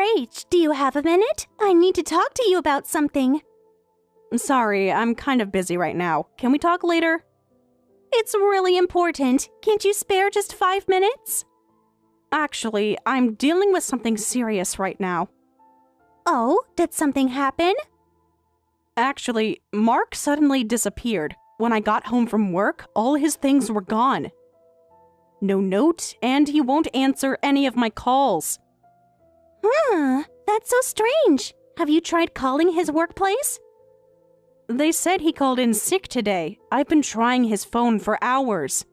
Rach, do you have a minute? I need to talk to you about something. Sorry, I'm kind of busy right now. Can we talk later? It's really important. Can't you spare just 5 minutes? Actually, I'm dealing with something serious right now. Oh, did something happen? Actually, Mark suddenly disappeared. When I got home from work, all his things were gone. No note, and he won't answer any of my calls. That's so strange. Have you tried calling his workplace? They said he called in sick today. I've been trying his phone for hours.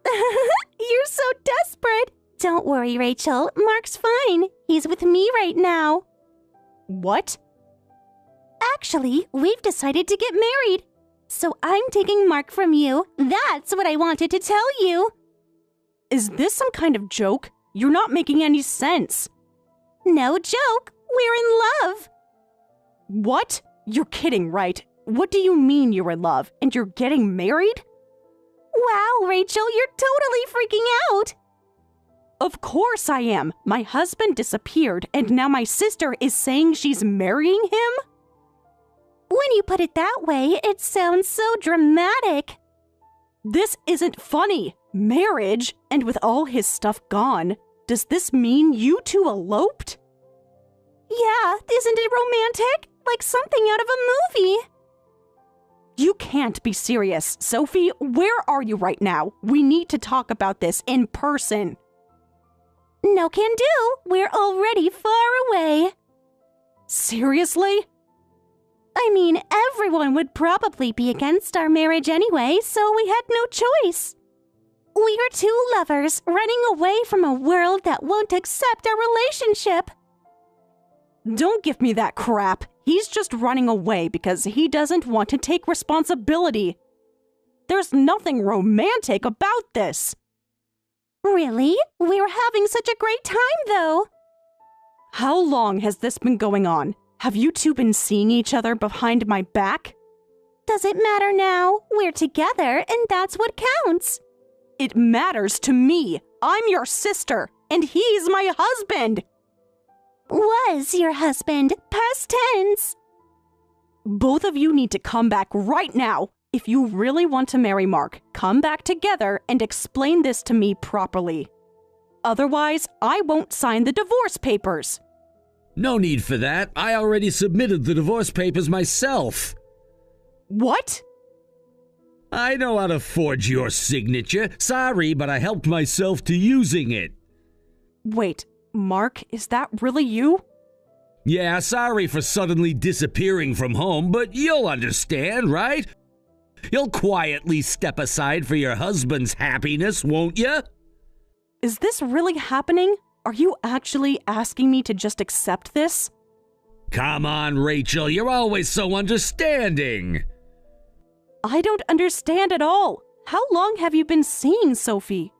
You're so desperate. Don't worry, Rachel. Mark's fine. He's with me right now. What? Actually, we've decided to get married. So I'm taking Mark from you. That's what I wanted to tell you. Is this some kind of joke? You're not making any sense. No joke. We're in love. What? You're kidding, right? What do you mean you're in love and you're getting married? Wow, Rachel, you're totally freaking out. Of course I am. My husband disappeared and now my sister is saying she's marrying him? When you put it that way, it sounds so dramatic. This isn't funny. Marriage, and with all his stuff gone, does this mean you two eloped? Yeah, isn't it romantic? Like something out of a movie. You can't be serious. Sophie, where are you right now? We need to talk about this in person. No can do. We're already far away. Seriously? I mean, everyone would probably be against our marriage anyway, so we had no choice. We are two lovers running away from a world that won't accept our relationship. Don't give me that crap. He's just running away because he doesn't want to take responsibility. There's nothing romantic about this. Really? We were having such a great time, though. How long has this been going on? Have you two been seeing each other behind my back? Does it matter now? We're together, and that's what counts. It matters to me. I'm your sister, and he's my husband. Was your husband, past tense. Both of you need to come back right now. If you really want to marry Mark, come back together and explain this to me properly. Otherwise, I won't sign the divorce papers. No need for that. I already submitted the divorce papers myself. What? I know how to forge your signature. Sorry, but I helped myself to using it. Wait, Mark, is that really you? Yeah, sorry for suddenly disappearing from home, but you'll understand, right? You'll quietly step aside for your husband's happiness, won't you? Is this really happening? Are you actually asking me to just accept this? Come on, Rachel, you're always so understanding. I don't understand at all. How long have you been seeing Sophie?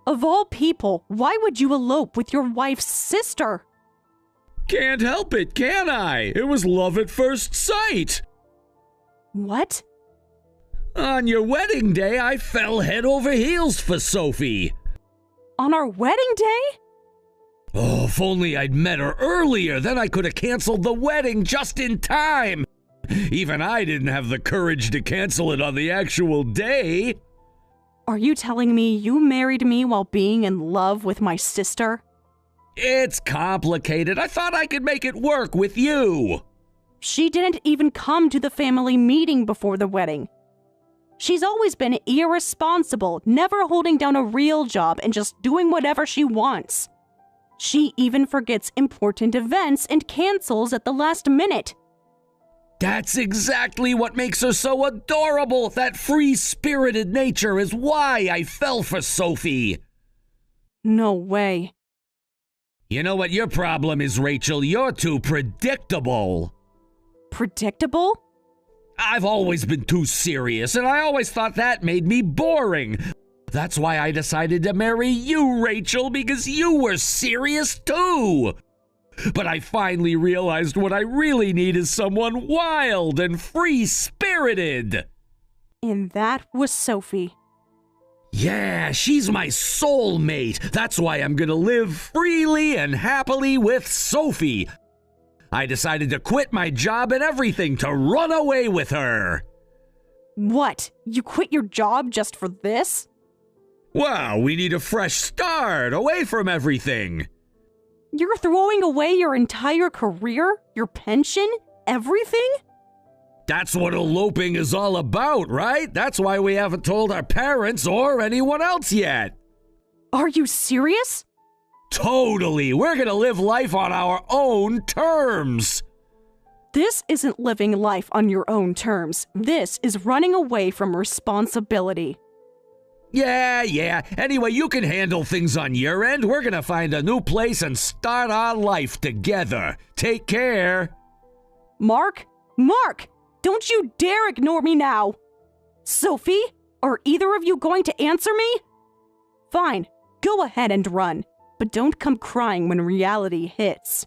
Of all people, why would you elope with your wife's sister? Can't help it, can I? It was love at first sight. What? On your wedding day, I fell head over heels for Sophie. On our wedding day? Oh, if only I'd met her earlier, then I could have canceled the wedding just in time. Even I didn't have the courage to cancel it on the actual day. Are you telling me you married me while being in love with my sister? It's complicated. I thought I could make it work with you. She didn't even come to the family meeting before the wedding. She's always been irresponsible, never holding down a real job and just doing whatever she wants. She even forgets important events and cancels at the last minute. That's exactly what makes her so adorable. That free-spirited nature is why I fell for Sophie. No way. You know what your problem is, Rachel? You're too predictable. Predictable? I've always been too serious, and I always thought that made me boring. That's why I decided to marry you, Rachel, because you were serious too. But I finally realized what I really need is someone wild and free-spirited. And that was Sophie. Yeah, she's my soulmate. That's why I'm gonna live freely and happily with Sophie. I decided to quit my job and everything to run away with her. What? You quit your job just for this? Wow, we need a fresh start, away from everything. You're throwing away your entire career? Your pension? Everything? That's what eloping is all about, right? That's why we haven't told our parents or anyone else yet. Are you serious? Totally. We're gonna live life on our own terms. This isn't living life on your own terms. This is running away from responsibility. Yeah. Anyway, you can handle things on your end. We're gonna find a new place and start our life together. Take care. Mark? Don't you dare ignore me now! Sophie, are either of you going to answer me? Fine, go ahead and run, but don't come crying when reality hits.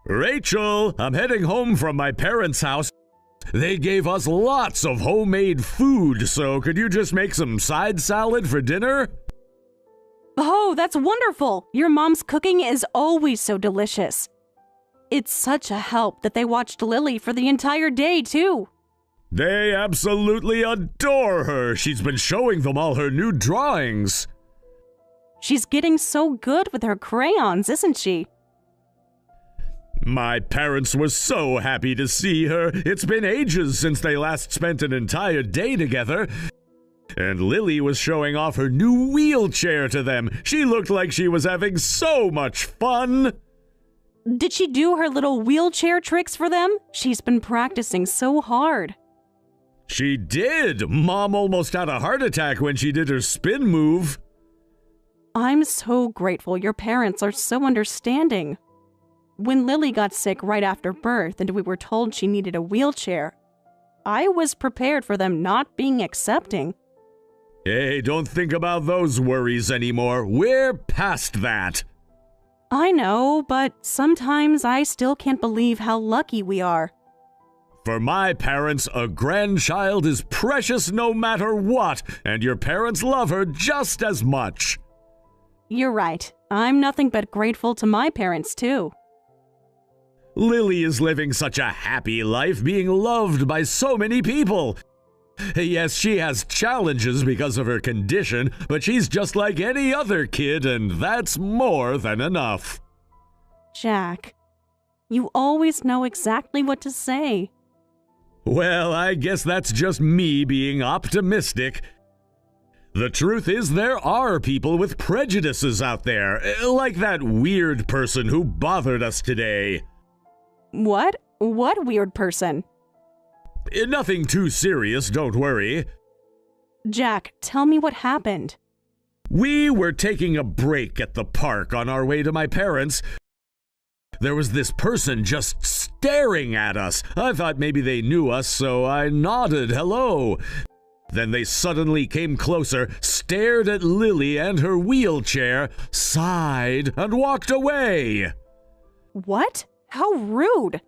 Rachel, I'm heading home from my parents' house. They gave us lots of homemade food, so could you just make some side salad for dinner? Oh, that's wonderful! Your mom's cooking is always so delicious. It's such a help that they watched Lily for the entire day, too. They absolutely adore her. She's been showing them all her new drawings. She's getting so good with her crayons, isn't she? My parents were so happy to see her. It's been ages since they last spent an entire day together. And Lily was showing off her new wheelchair to them. She looked like she was having so much fun. Did she do her little wheelchair tricks for them? She's been practicing so hard. She did. Mom almost had a heart attack when she did her spin move. I'm so grateful your parents are so understanding. When Lily got sick right after birth and we were told she needed a wheelchair, I was prepared for them not being accepting. Hey, don't think about those worries anymore. We're past that. I know, but sometimes I still can't believe how lucky we are. For my parents, a grandchild is precious no matter what, and your parents love her just as much. You're right. I'm nothing but grateful to my parents, too. Lily is living such a happy life, being loved by so many people. Yes, she has challenges because of her condition, but she's just like any other kid, and that's more than enough. Jack, you always know exactly what to say. Well, I guess that's just me being optimistic. The truth is, there are people with prejudices out there, like that weird person who bothered us today. What? What weird person? Nothing too serious, don't worry. Jack, tell me what happened. We were taking a break at the park on our way to my parents'. There was this person just staring at us. I thought maybe they knew us, so I nodded hello. Then they suddenly came closer, stared at Lily and her wheelchair, sighed, and walked away. What? How rude!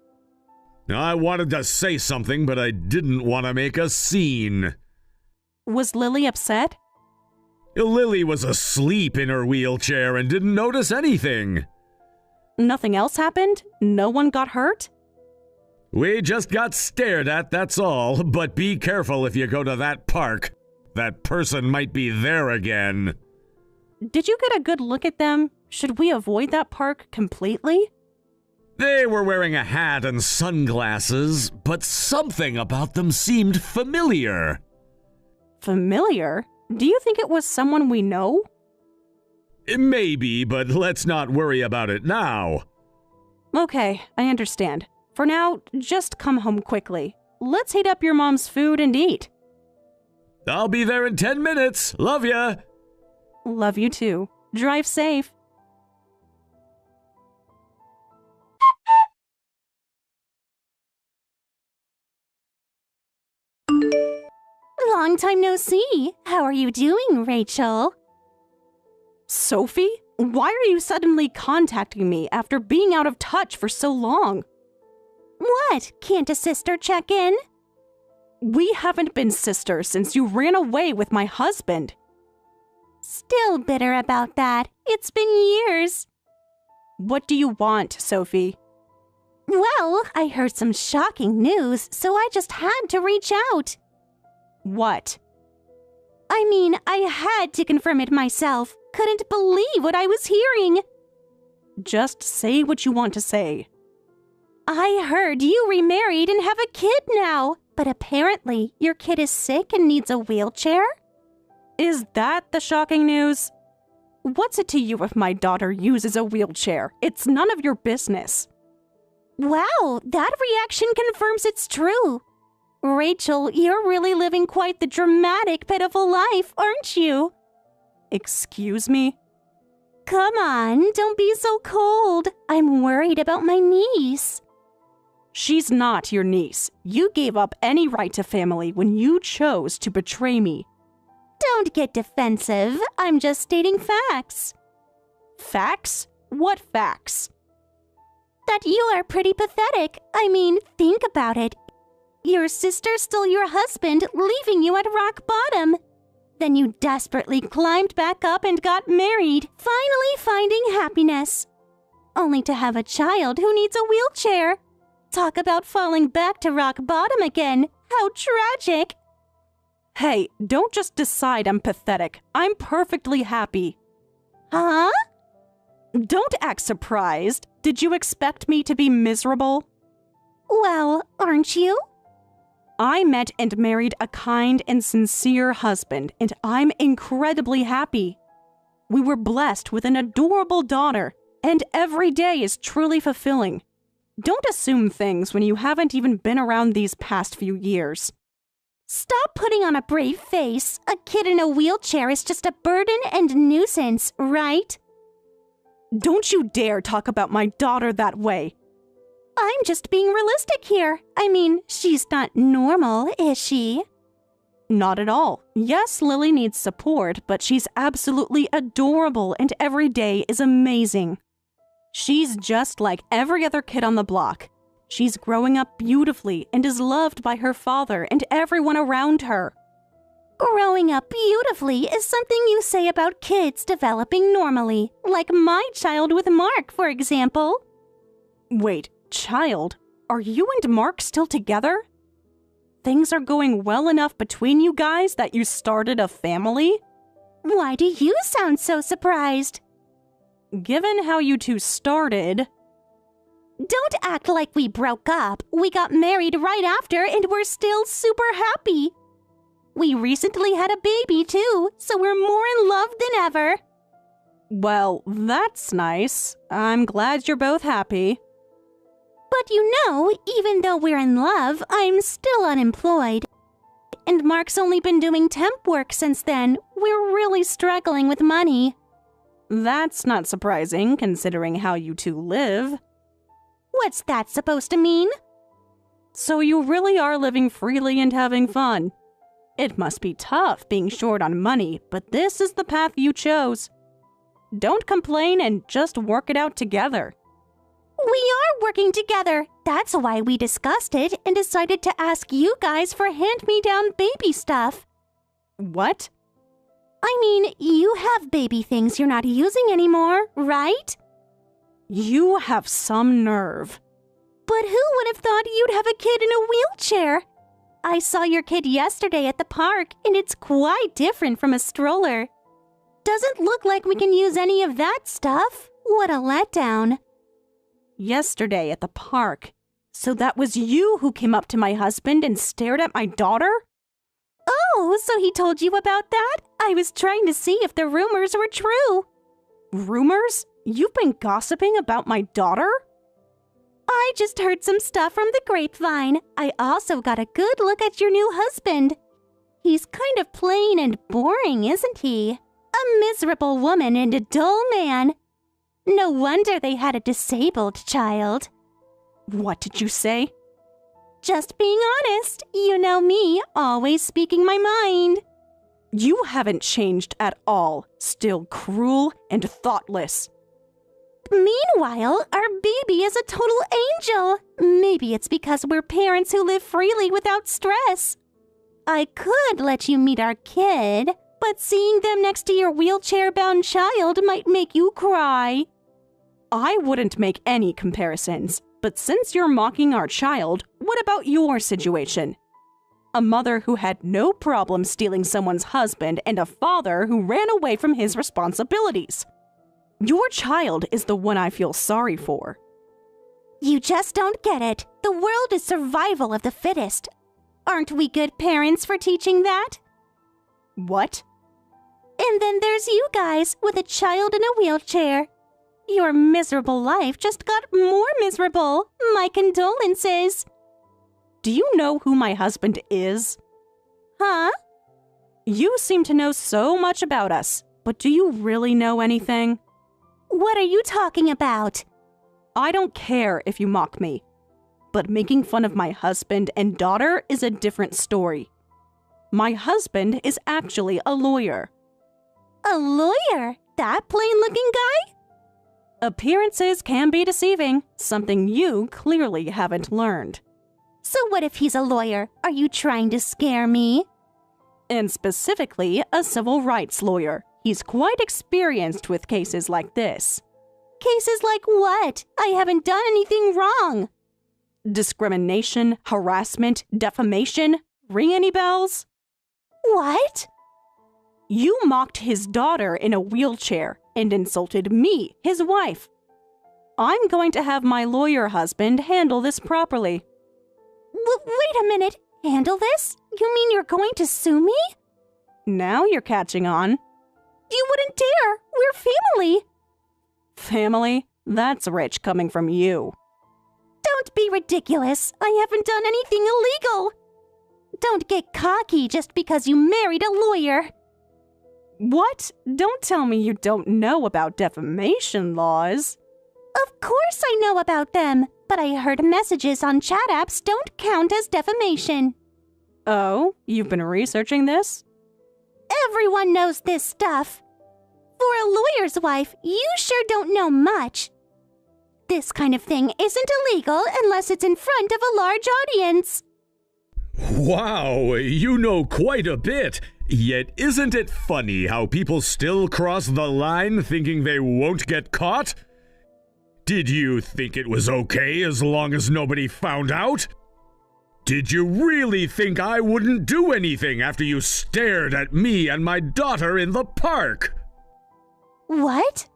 I wanted to say something, but I didn't want to make a scene. Was Lily upset? Lily was asleep in her wheelchair and didn't notice anything. Nothing else happened? No one got hurt? We just got stared at, that's all. But be careful if you go to that park. That person might be there again. Did you get a good look at them? Should we avoid that park completely? They were wearing a hat and sunglasses, but something about them seemed familiar. Familiar? Do you think it was someone we know? Maybe, but let's not worry about it now. Okay, I understand. For now, just come home quickly. Let's heat up your mom's food and eat. I'll be there in 10 minutes. Love ya. Love you too. Drive safe. Long time no see. How are you doing, Rachel? Sophie? Why are you suddenly contacting me after being out of touch for so long? What? Can't a sister check in? We haven't been sisters since you ran away with my husband. Still bitter about that. It's been years. What do you want, Sophie? Well, I heard some shocking news, so I just had to reach out. What? I mean, I had to confirm it myself. Couldn't believe what I was hearing. Just say what you want to say. I heard you remarried and have a kid now, but apparently your kid is sick and needs a wheelchair? Is that the shocking news? What's it to you if my daughter uses a wheelchair? It's none of your business. Wow, that reaction confirms it's true. Rachel, you're really living quite the dramatic, pitiful life, aren't you? Excuse me? Come on, don't be so cold. I'm worried about my niece. She's not your niece. You gave up any right to family when you chose to betray me. Don't get defensive. I'm just stating facts. Facts? What facts? That you are pretty pathetic. I mean, think about it. Your sister stole your husband, leaving you at rock bottom. Then you desperately climbed back up and got married, finally finding happiness. Only to have a child who needs a wheelchair. Talk about falling back to rock bottom again. How tragic. Hey, don't just decide I'm pathetic. I'm perfectly happy. Huh? Don't act surprised. Did you expect me to be miserable? Well, aren't you? I met and married a kind and sincere husband, and I'm incredibly happy. We were blessed with an adorable daughter, and every day is truly fulfilling. Don't assume things when you haven't even been around these past few years. Stop putting on a brave face. A kid in a wheelchair is just a burden and nuisance, right? Don't you dare talk about my daughter that way. I'm just being realistic here. I mean, she's not normal, is she? Not at all. Yes, Lily needs support, but she's absolutely adorable and every day is amazing. She's just like every other kid on the block. She's growing up beautifully and is loved by her father and everyone around her. Growing up beautifully is something you say about kids developing normally, like my child with Mark, for example. Wait, child? Are you and Mark still together? Things are going well enough between you guys that you started a family? Why do you sound so surprised? Given how you two started... Don't act like we broke up. We got married right after and we're still super happy. We recently had a baby too, so we're more in love than ever. Well, that's nice. I'm glad you're both happy. But you know, even though we're in love, I'm still unemployed. And Mark's only been doing temp work since then. We're really struggling with money. That's not surprising, considering how you two live. What's that supposed to mean? So you really are living freely and having fun. It must be tough being short on money, but this is the path you chose. Don't complain and just work it out together. We are working together. That's why we discussed it and decided to ask you guys for hand-me-down baby stuff. What? I mean, you have baby things you're not using anymore, right? You have some nerve. But who would have thought you'd have a kid in a wheelchair? I saw your kid yesterday at the park, and it's quite different from a stroller. Doesn't look like we can use any of that stuff. What a letdown. Yesterday at the park. So that was you who came up to my husband and stared at my daughter? Oh, so he told you about that? I was trying to see if the rumors were true. Rumors? You've been gossiping about my daughter? I just heard some stuff from the grapevine. I also got a good look at your new husband. He's kind of plain and boring, isn't he? A miserable woman and a dull man. No wonder they had a disabled child. What did you say? Just being honest. You know me, always speaking my mind. You haven't changed at all. Still cruel and thoughtless. Meanwhile, our baby is a total angel. Maybe it's because we're parents who live freely without stress. I could let you meet our kid, but seeing them next to your wheelchair-bound child might make you cry. I wouldn't make any comparisons, but since you're mocking our child, what about your situation? A mother who had no problem stealing someone's husband and a father who ran away from his responsibilities. Your child is the one I feel sorry for. You just don't get it. The world is survival of the fittest. Aren't we good parents for teaching that? What? And then there's you guys with a child in a wheelchair. Your miserable life just got more miserable. My condolences. Do you know who my husband is? Huh? You seem to know so much about us, but do you really know anything? What are you talking about? I don't care if you mock me, but making fun of my husband and daughter is a different story. My husband is actually a lawyer. A lawyer? That plain-looking guy? Appearances can be deceiving, something you clearly haven't learned. So what if he's a lawyer? Are you trying to scare me? And specifically, a civil rights lawyer. He's quite experienced with cases like this. Cases like what? I haven't done anything wrong. Discrimination, harassment, defamation. Ring any bells? What? You mocked his daughter in a wheelchair and insulted me, his wife. I'm going to have my lawyer husband handle this properly. Wait a minute. Handle this? You mean you're going to sue me? Now you're catching on. You wouldn't dare. We're family. Family? That's rich coming from you. Don't be ridiculous. I haven't done anything illegal. Don't get cocky just because you married a lawyer. What? Don't tell me you don't know about defamation laws. Of course I know about them, but I heard messages on chat apps don't count as defamation. Oh, you've been researching this? Everyone knows this stuff. For a lawyer's wife, you sure don't know much. This kind of thing isn't illegal unless it's in front of a large audience. Wow, you know quite a bit. Yet isn't it funny how people still cross the line thinking they won't get caught? Did you think it was okay as long as nobody found out? Did you really think I wouldn't do anything after you stared at me and my daughter in the park? What?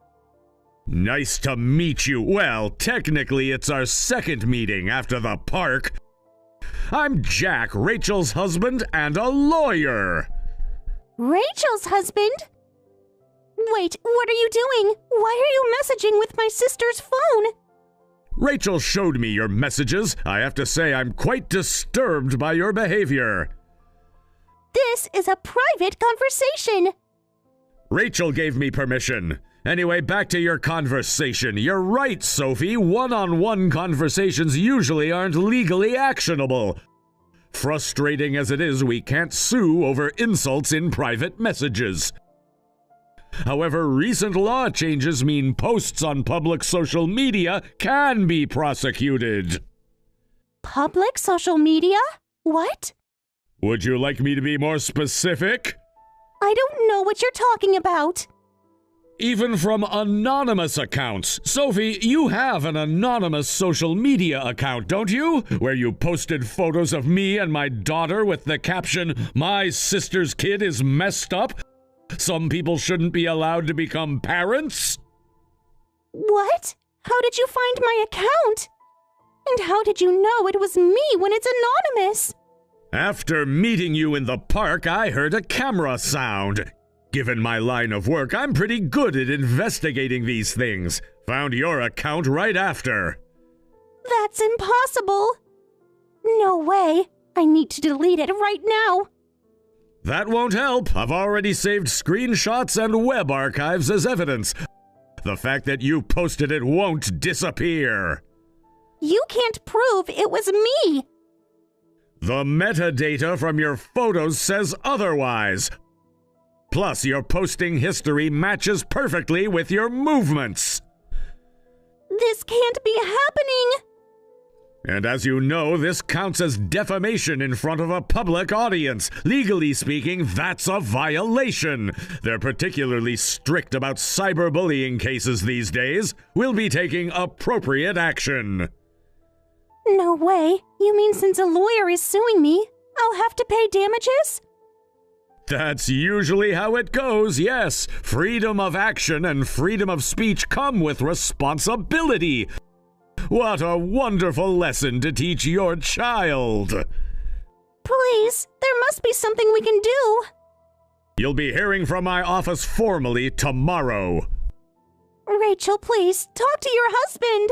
Nice to meet you. Well, technically it's our second meeting after the park. I'm Jack, Rachel's husband, and a lawyer. Rachel's husband? Wait, what are you doing? Why are you messaging with my sister's phone? Rachel showed me your messages. I have to say I'm quite disturbed by your behavior. This is a private conversation. Rachel gave me permission. Anyway, back to your conversation. You're right, Sophie. One-on-one conversations usually aren't legally actionable. Frustrating as it is, we can't sue over insults in private messages. However, recent law changes mean posts on public social media can be prosecuted. Public social media? What? Would you like me to be more specific? I don't know what you're talking about. Even from anonymous accounts. Sophie, you have an anonymous social media account, don't you? Where you posted photos of me and my daughter with the caption, "My sister's kid is messed up. Some people shouldn't be allowed to become parents." What? How did you find my account? And how did you know it was me when it's anonymous? After meeting you in the park, I heard a camera sound. Given my line of work, I'm pretty good at investigating these things. Found your account right after. That's impossible. No way. I need to delete it right now. That won't help. I've already saved screenshots and web archives as evidence. The fact that you posted it won't disappear. You can't prove it was me. The metadata from your photos says otherwise. Plus, your posting history matches perfectly with your movements. This can't be happening! And as you know, this counts as defamation in front of a public audience. Legally speaking, that's a violation. They're particularly strict about cyberbullying cases these days. We'll be taking appropriate action. No way. You mean since a lawyer is suing me, I'll have to pay damages? That's usually how it goes, yes. Freedom of action and freedom of speech come with responsibility. What a wonderful lesson to teach your child. Please, there must be something we can do. You'll be hearing from my office formally tomorrow. Rachel, please, talk to your husband.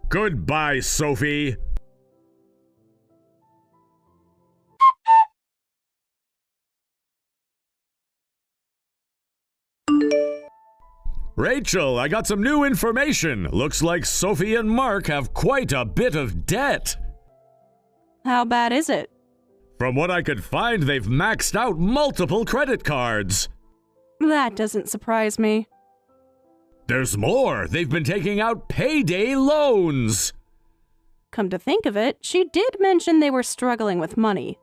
Goodbye, Sophie. Rachel, I got some new information. Looks like Sophie and Mark have quite a bit of debt. How bad is it? From what I could find, they've maxed out multiple credit cards. That doesn't surprise me. There's more. They've been taking out payday loans. Come to think of it, she did mention they were struggling with money.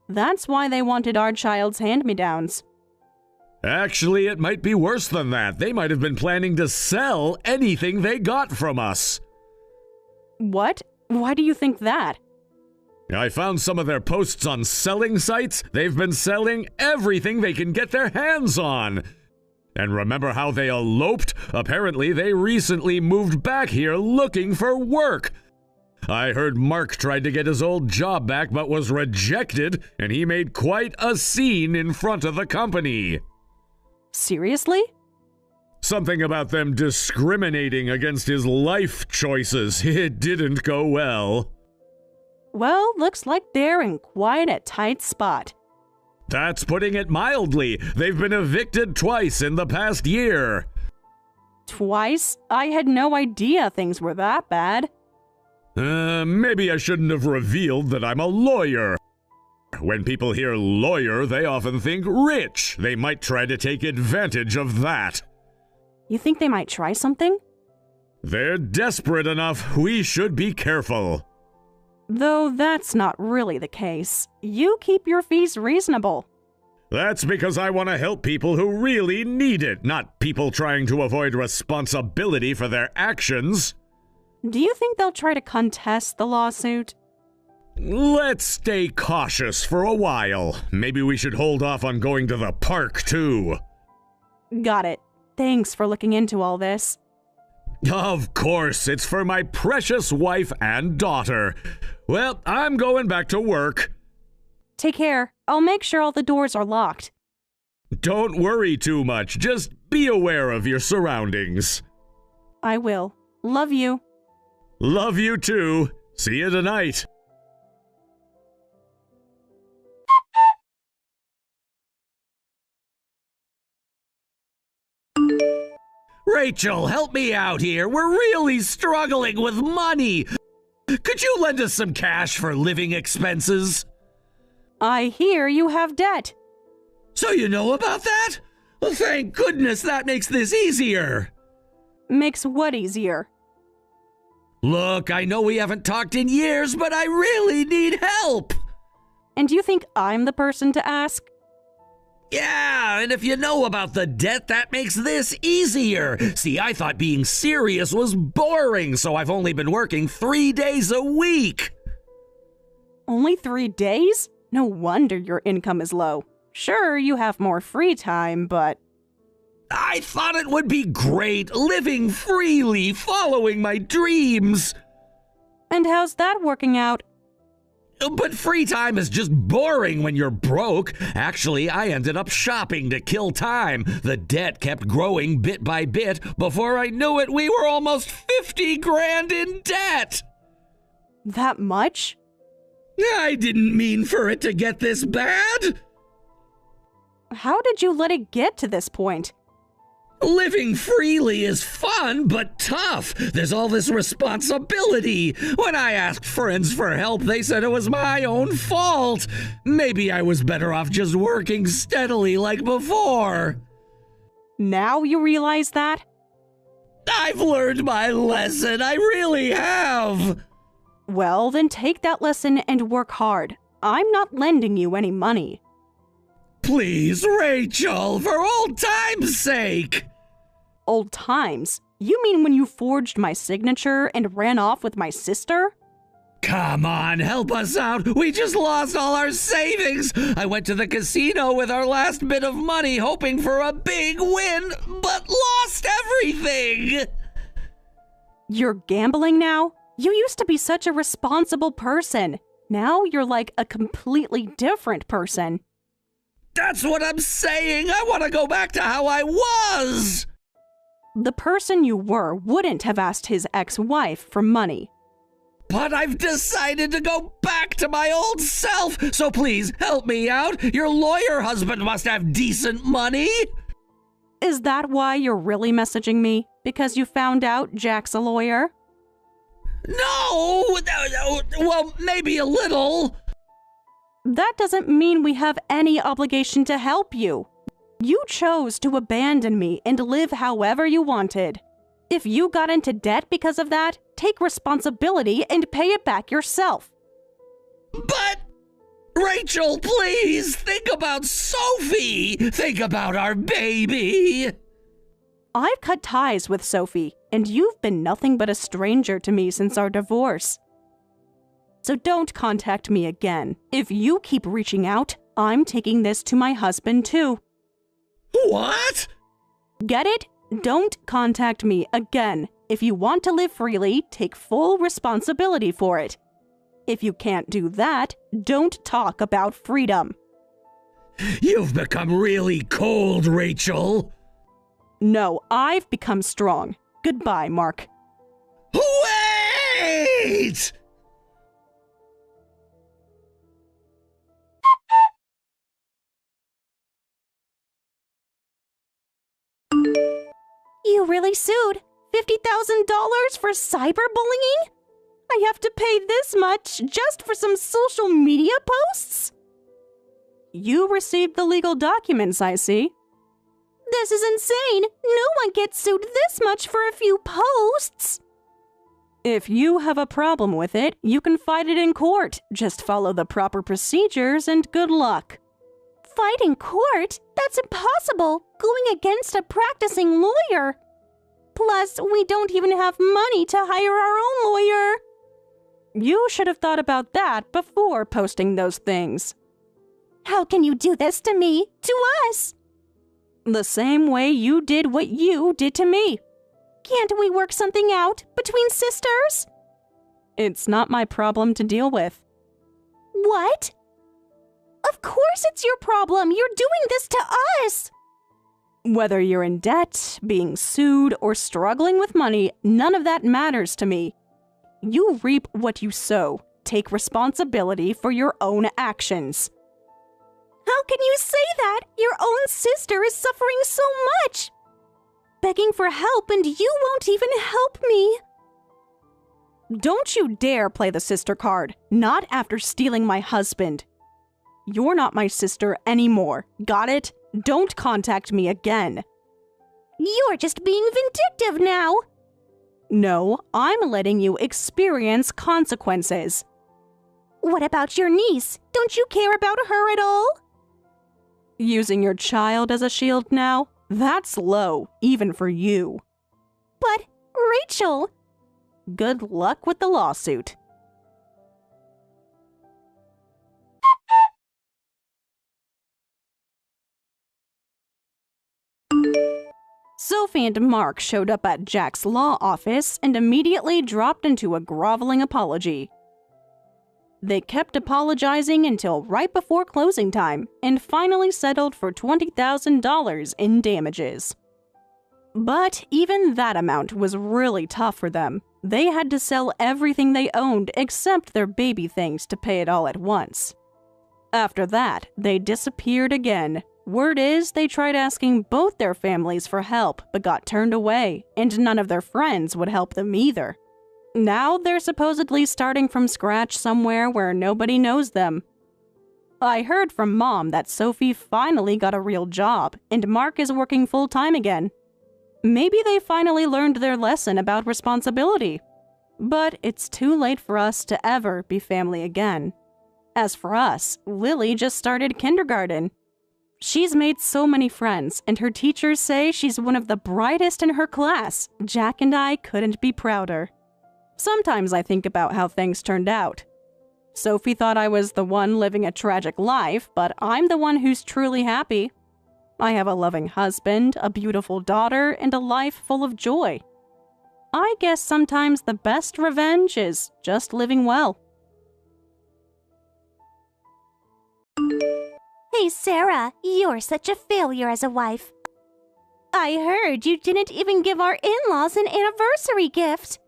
That's why they wanted our child's hand-me-downs. Actually, it might be worse than that. They might have been planning to sell anything they got from us. What? Why do you think that? I found some of their posts on selling sites. They've been selling everything they can get their hands on. And remember how they eloped? Apparently, they recently moved back here looking for work. I heard Mark tried to get his old job back but was rejected, and he made quite a scene in front of the company. Seriously? Something about them discriminating against his life choices. It didn't go well. Well, looks like they're in quite a tight spot. That's putting it mildly. They've been evicted twice in the past year. Twice? I had no idea things were that bad. Maybe I shouldn't have revealed that I'm a lawyer. When people hear lawyer, they often think rich. They might try to take advantage of that. You think they might try something? They're desperate enough. We should be careful. Though that's not really the case. You keep your fees reasonable. That's because I want to help people who really need it, not people trying to avoid responsibility for their actions. Do you think they'll try to contest the lawsuit? Let's stay cautious for a while. Maybe we should hold off on going to the park, too. Got it. Thanks for looking into all this. Of course, it's for my precious wife and daughter. Well, I'm going back to work. Take care. I'll make sure all the doors are locked. Don't worry too much. Just be aware of your surroundings. I will. Love you. Love you too. See you tonight. Rachel, help me out here. We're really struggling with money. Could you lend us some cash for living expenses? I hear you have debt. So you know about that? Well, thank goodness that makes this easier. Makes what easier? Look, I know we haven't talked in years, but I really need help. And you think I'm the person to ask? Yeah, and if you know about the debt, that makes this easier. See, I thought being serious was boring, so I've only been working 3 days a week. Only 3 days? No wonder your income is low. Sure, you have more free time, but... I thought it would be great, living freely, following my dreams. And how's that working out? But free time is just boring when you're broke. Actually, I ended up shopping to kill time. The debt kept growing bit by bit. Before I knew it, we were almost 50 grand in debt. That much? I didn't mean for it to get this bad. How did you let it get to this point? Living freely is fun, but tough. There's all this responsibility. When I asked friends for help, they said it was my own fault. Maybe I was better off just working steadily like before. Now you realize that? I've learned my lesson. I really have. Well, then take that lesson and work hard. I'm not lending you any money. Please, Rachel, for old time's sake. Old times? You mean when you forged my signature and ran off with my sister? Come on, help us out. We just lost all our savings. I went to the casino with our last bit of money hoping for a big win, but lost everything. You're gambling now? You used to be such a responsible person. Now you're like a completely different person. That's what I'm saying. I want to go back to how I was. The person you were wouldn't have asked his ex-wife for money. But I've decided to go back to my old self, so please help me out. Your lawyer husband must have decent money. Is that why you're really messaging me? Because you found out Jack's a lawyer? No, well, maybe a little. That doesn't mean we have any obligation to help you. You chose to abandon me and live however you wanted. If you got into debt because of that, take responsibility and pay it back yourself. But, Rachel, please, think about Sophie. Think about our baby. I've cut ties with Sophie, and you've been nothing but a stranger to me since our divorce. So don't contact me again. If you keep reaching out, I'm taking this to my husband too. What? Get it? Don't contact me again. If you want to live freely, take full responsibility for it. If you can't do that, don't talk about freedom. You've become really cold, Rachel. No, I've become strong. Goodbye, Mark. Wait! You really sued? $50,000 for cyberbullying? I have to pay this much just for some social media posts? You received the legal documents, I see. This is insane. No one gets sued this much for a few posts. If you have a problem with it, you can fight it in court. Just follow the proper procedures and good luck. Fight in court? That's impossible. Going against a practicing lawyer. Plus, we don't even have money to hire our own lawyer. You should have thought about that before posting those things. How can you do this to me? To us? The same way you did what you did to me. Can't we work something out between sisters? It's not my problem to deal with. What? Of course it's your problem. You're doing this to us. Whether you're in debt, being sued, or struggling with money, none of that matters to me. You reap what you sow. Take responsibility for your own actions. How can you say that? Your own sister is suffering so much. Begging for help and you won't even help me. Don't you dare play the sister card. Not after stealing my husband. You're not my sister anymore. Got it? Don't contact me again. You're just being vindictive now. No, I'm letting you experience consequences. What about your niece? Don't you care about her at all? Using your child as a shield now? That's low, even for you. But, Rachel... Good luck with the lawsuit. Sophie and Mark showed up at Jack's law office and immediately dropped into a groveling apology. They kept apologizing until right before closing time and finally settled for $20,000 in damages. But even that amount was really tough for them. They had to sell everything they owned except their baby things to pay it all at once. After that, they disappeared again. Word is they tried asking both their families for help but got turned away, and none of their friends would help them either. Now they're supposedly starting from scratch somewhere where nobody knows them. I heard from Mom that Sophie finally got a real job, and Mark is working full-time again. Maybe they finally learned their lesson about responsibility. But it's too late for us to ever be family again. As for us, Lily just started kindergarten. She's made so many friends, and her teachers say she's one of the brightest in her class. Jack and I couldn't be prouder. Sometimes I think about how things turned out. Sophie thought I was the one living a tragic life, but I'm the one who's truly happy. I have a loving husband, a beautiful daughter, and a life full of joy. I guess sometimes the best revenge is just living well. Hey, Sarah, you're such a failure as a wife. I heard you didn't even give our in-laws an anniversary gift.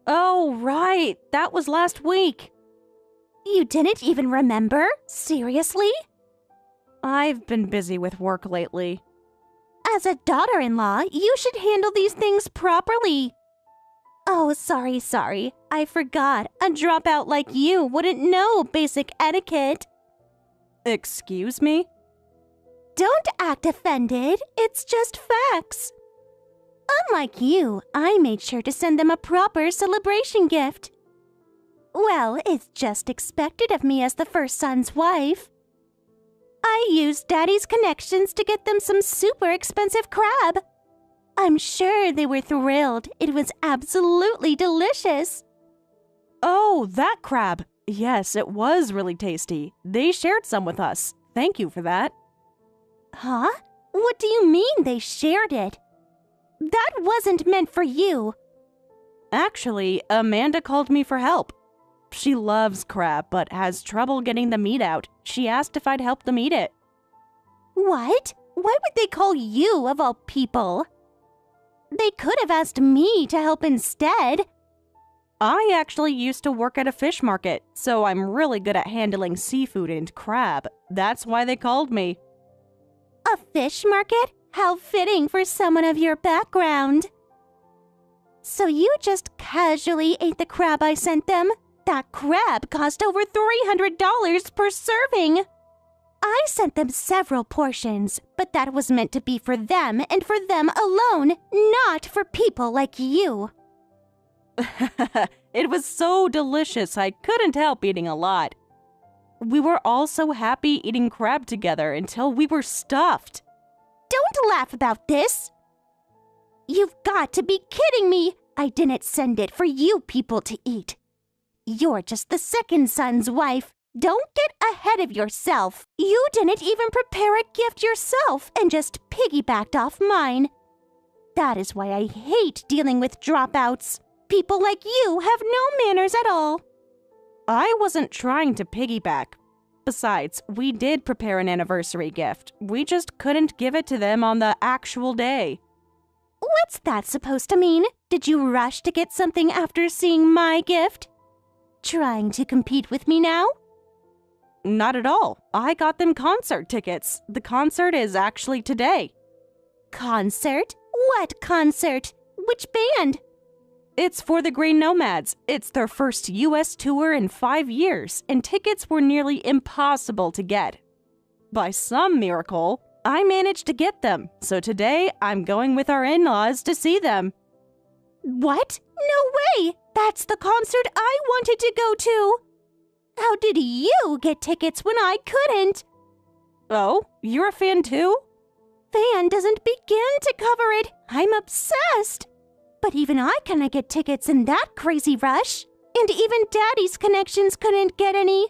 Oh, right. That was last week. You didn't even remember? Seriously? I've been busy with work lately. As a daughter-in-law, you should handle these things properly. Oh, sorry. I forgot. A dropout like you wouldn't know basic etiquette. Excuse me? Don't act offended. It's just facts. Unlike you, I made sure to send them a proper celebration gift. Well, it's just expected of me as the first son's wife. I used Daddy's connections to get them some super expensive crab. I'm sure they were thrilled. It was absolutely delicious. Oh, that crab. Yes, it was really tasty. They shared some with us. Thank you for that. Huh? What do you mean they shared it? That wasn't meant for you. Actually, Amanda called me for help. She loves crab but has trouble getting the meat out. She asked if I'd help them eat it. What? Why would they call you, of all people? They could have asked me to help instead. I actually used to work at a fish market, so I'm really good at handling seafood and crab. That's why they called me. A fish market? How fitting for someone of your background. So you just casually ate the crab I sent them? That crab cost over $300 per serving. I sent them several portions, but that was meant to be for them and for them alone, not for people like you. It was so delicious, I couldn't help eating a lot. We were all so happy eating crab together until we were stuffed. Don't laugh about this. You've got to be kidding me. I didn't send it for you people to eat. You're just the second son's wife. Don't get ahead of yourself. You didn't even prepare a gift yourself and just piggybacked off mine. That is why I hate dealing with dropouts. People like you have no manners at all. I wasn't trying to piggyback. Besides, we did prepare an anniversary gift. We just couldn't give it to them on the actual day. What's that supposed to mean? Did you rush to get something after seeing my gift? Trying to compete with me now? Not at all. I got them concert tickets. The concert is actually today. Concert? What concert? Which band? It's for the Green Nomads. It's their first U.S. tour in 5 years, and tickets were nearly impossible to get. By some miracle, I managed to get them, so today I'm going with our in-laws to see them. What? No way! That's the concert I wanted to go to! How did you get tickets when I couldn't? Oh, you're a fan too? Fan doesn't begin to cover it. I'm obsessed. But even I couldn't get tickets in that crazy rush. And even Daddy's connections couldn't get any.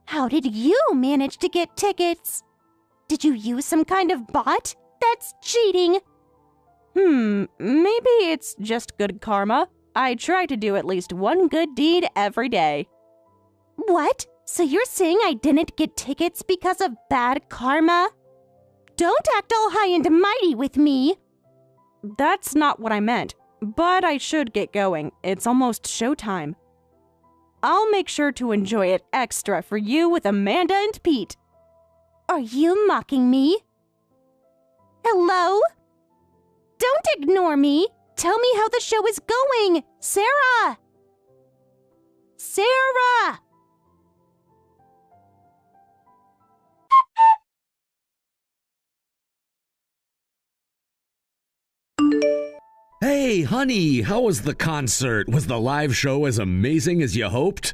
How did you manage to get tickets? Did you use some kind of bot? That's cheating. Maybe it's just good karma. I try to do at least one good deed every day. What? So you're saying I didn't get tickets because of bad karma? Don't act all high and mighty with me. That's not what I meant, but I should get going. It's almost showtime. I'll make sure to enjoy it extra for you with Amanda and Pete. Are you mocking me? Hello? Don't ignore me. Tell me how the show is going. Sarah! Sarah! Hey, honey, how was the concert? Was the live show as amazing as you hoped?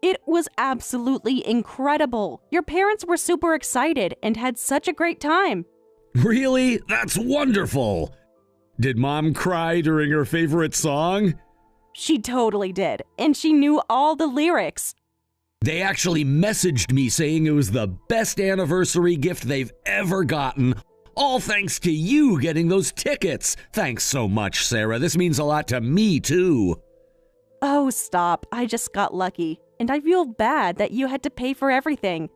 It was absolutely incredible. Your parents were super excited and had such a great time. Really? That's wonderful! Did Mom cry during her favorite song? She totally did, and she knew all the lyrics. They actually messaged me saying it was the best anniversary gift they've ever gotten. All thanks to you getting those tickets. Thanks so much, Sarah. This means a lot to me, too. Oh, stop. I just got lucky, and I feel bad that you had to pay for everything.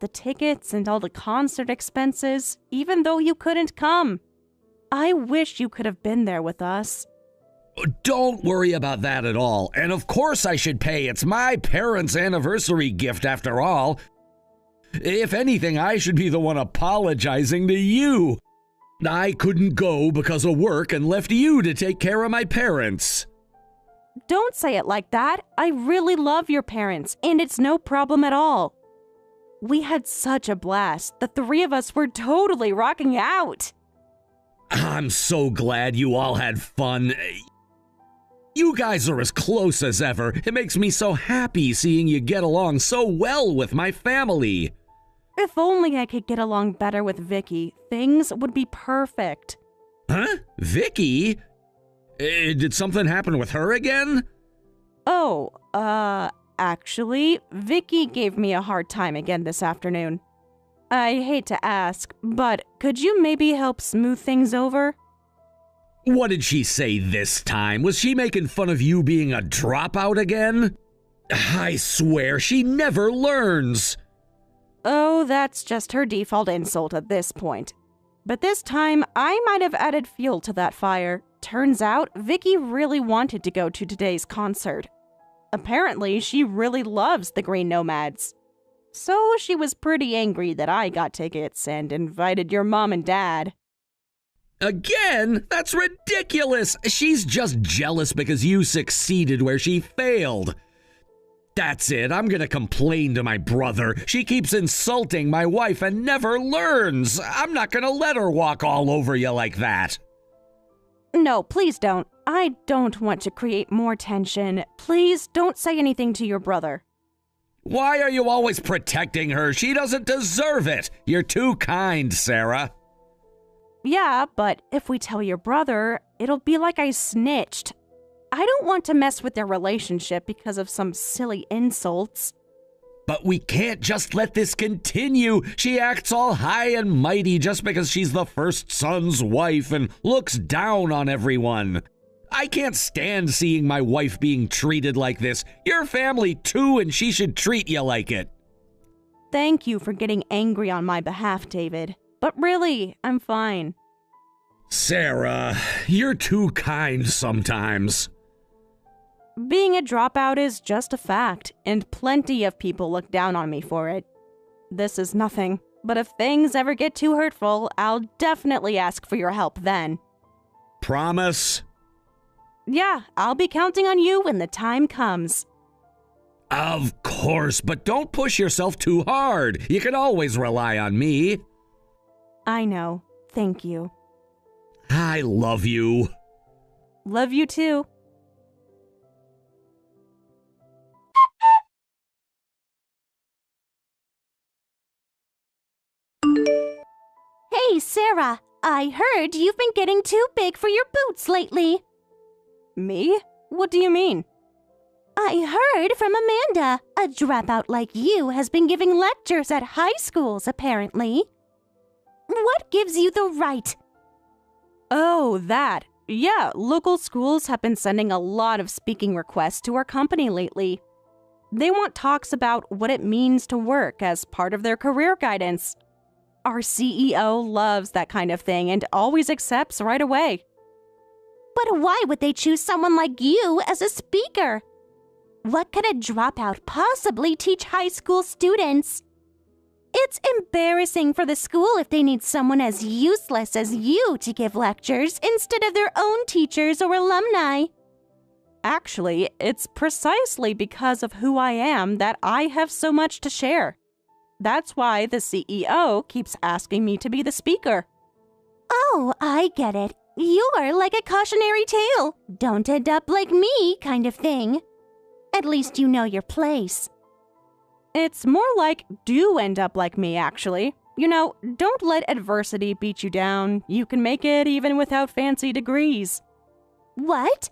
The tickets and all the concert expenses, even though you couldn't come. I wish you could have been there with us. Don't worry about that at all. And of course I should pay. It's my parents' anniversary gift after all. If anything, I should be the one apologizing to you. I couldn't go because of work and left you to take care of my parents. Don't say it like that. I really love your parents, and it's no problem at all. We had such a blast. The three of us were totally rocking out. I'm so glad you all had fun. You guys are as close as ever. It makes me so happy seeing you get along so well with my family. If only I could get along better with Vicky, things would be perfect. Huh? Vicky? Did something happen with her again? Oh, actually, Vicky gave me a hard time again this afternoon. I hate to ask, but could you maybe help smooth things over? What did she say this time? Was she making fun of you being a dropout again? I swear she never learns. Oh, that's just her default insult at this point. But this time, I might have added fuel to that fire. Turns out, Vicky really wanted to go to today's concert. Apparently, she really loves the Green Nomads. So she was pretty angry that I got tickets and invited your mom and dad. Again? That's ridiculous! She's just jealous because you succeeded where she failed. That's it, I'm gonna complain to my brother. She keeps insulting my wife and never learns. I'm not gonna let her walk all over you like that. No, please don't. I don't want to create more tension. Please don't say anything to your brother. Why are you always protecting her? She doesn't deserve it. You're too kind, Sarah. Yeah, but if we tell your brother, it'll be like I snitched. I don't want to mess with their relationship because of some silly insults. But we can't just let this continue. She acts all high and mighty just because she's the first son's wife and looks down on everyone. I can't stand seeing my wife being treated like this. You're family too, and she should treat you like it. Thank you for getting angry on my behalf, David. But really, I'm fine. Sarah, you're too kind sometimes. Being a dropout is just a fact, and plenty of people look down on me for it. This is nothing, but if things ever get too hurtful, I'll definitely ask for your help then. Promise? Yeah, I'll be counting on you when the time comes. Of course, but don't push yourself too hard. You can always rely on me. I know. Thank you. I love you. Love you too. Hey, Sarah, I heard you've been getting too big for your boots lately. Me? What do you mean? I heard from Amanda. A dropout like you has been giving lectures at high schools, apparently. What gives you the right? Oh, that. Yeah, local schools have been sending a lot of speaking requests to our company lately. They want talks about what it means to work as part of their career guidance. Our CEO loves that kind of thing and always accepts right away. But why would they choose someone like you as a speaker? What could a dropout possibly teach high school students? It's embarrassing for the school if they need someone as useless as you to give lectures instead of their own teachers or alumni. Actually, it's precisely because of who I am that I have so much to share. That's why the CEO keeps asking me to be the speaker. Oh, I get it. You're like a cautionary tale. Don't end up like me kind of thing. At least you know your place. It's more like do end up like me, actually. You know, don't let adversity beat you down. You can make it even without fancy degrees. What?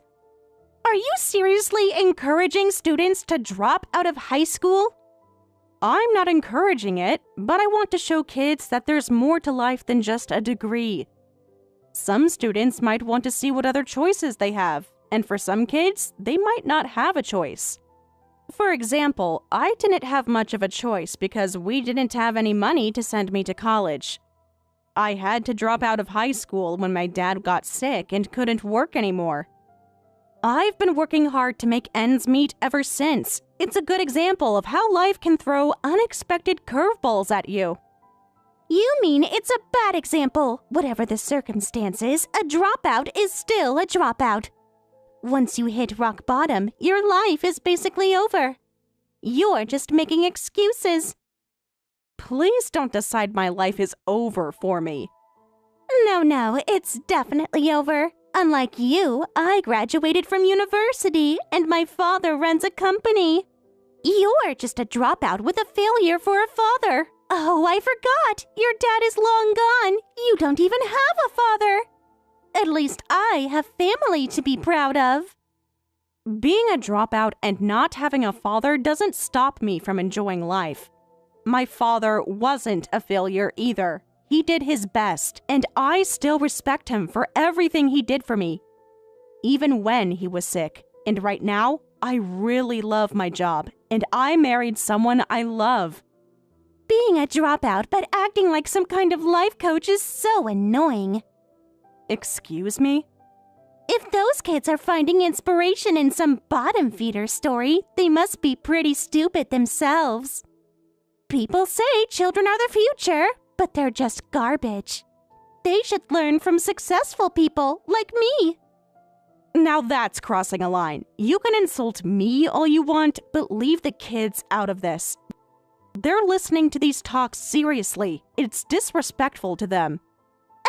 Are you seriously encouraging students to drop out of high school? I'm not encouraging it, but I want to show kids that there's more to life than just a degree. Some students might want to see what other choices they have, and for some kids, they might not have a choice. For example, I didn't have much of a choice because we didn't have any money to send me to college. I had to drop out of high school when my dad got sick and couldn't work anymore. I've been working hard to make ends meet ever since. It's a good example of how life can throw unexpected curveballs at you. You mean it's a bad example. Whatever the circumstances, a dropout is still a dropout. Once you hit rock bottom, your life is basically over. You're just making excuses. Please don't decide my life is over for me. No, it's definitely over. Unlike you, I graduated from university and my father runs a company. You're just a dropout with a failure for a father. Oh, I forgot. Your dad is long gone. You don't even have a father. At least I have family to be proud of. Being a dropout and not having a father doesn't stop me from enjoying life. My father wasn't a failure either. He did his best, and I still respect him for everything he did for me, even when he was sick. And right now, I really love my job, and I married someone I love. Being a dropout but acting like some kind of life coach is so annoying. Excuse me? If those kids are finding inspiration in some bottom feeder story, they must be pretty stupid themselves. People say children are the future, but they're just garbage. They should learn from successful people like me. Now that's crossing a line. You can insult me all you want, but leave the kids out of this. They're listening to these talks seriously. It's disrespectful to them.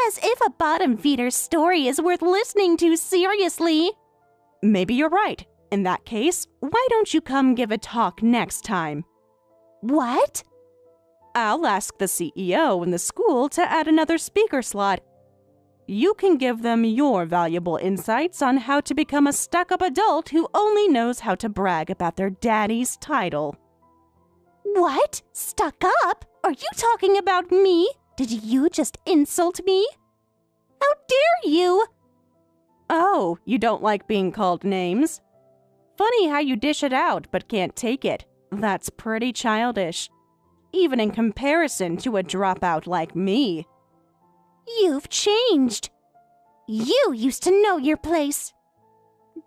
As if a bottom feeder story is worth listening to seriously. Maybe you're right. In that case, why don't you come give a talk next time? What? I'll ask the CEO in the school to add another speaker slot. You can give them your valuable insights on how to become a stuck-up adult who only knows how to brag about their daddy's title. What? Stuck up? Are you talking about me? Did you just insult me? How dare you? Oh, you don't like being called names? Funny how you dish it out but can't take it. That's pretty childish. Even in comparison to a dropout like me. You've changed. You used to know your place.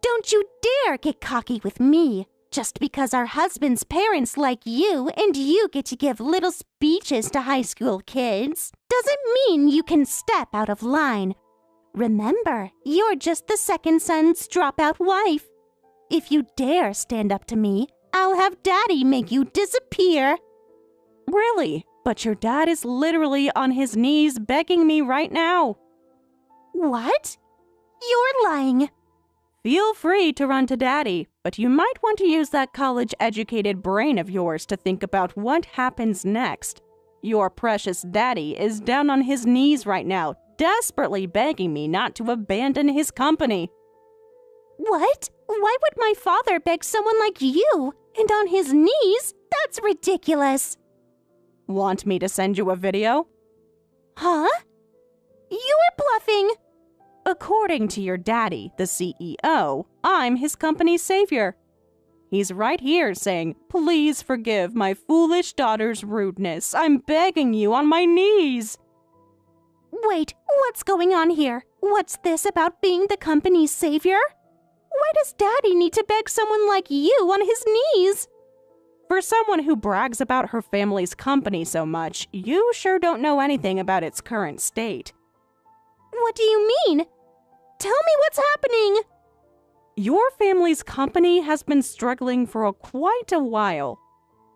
Don't you dare get cocky with me. Just because our husband's parents like you and you get to give little speeches to high school kids doesn't mean you can step out of line. Remember, you're just the second son's dropout wife. If you dare stand up to me, I'll have Daddy make you disappear. Really? But your dad is literally on his knees begging me right now. What? You're lying. Feel free to run to Daddy, but you might want to use that college-educated brain of yours to think about what happens next. Your precious daddy is down on his knees right now, desperately begging me not to abandon his company. What? Why would my father beg someone like you? And on his knees? That's ridiculous. Want me to send you a video? Huh? You're bluffing. According to your daddy, the CEO, I'm his company's savior. He's right here saying, "Please forgive my foolish daughter's rudeness. I'm begging you on my knees." Wait, what's going on here? What's this about being the company's savior? Why does Daddy need to beg someone like you on his knees? For someone who brags about her family's company so much, you sure don't know anything about its current state. What do you mean? Tell me what's happening. Your family's company has been struggling for quite a while.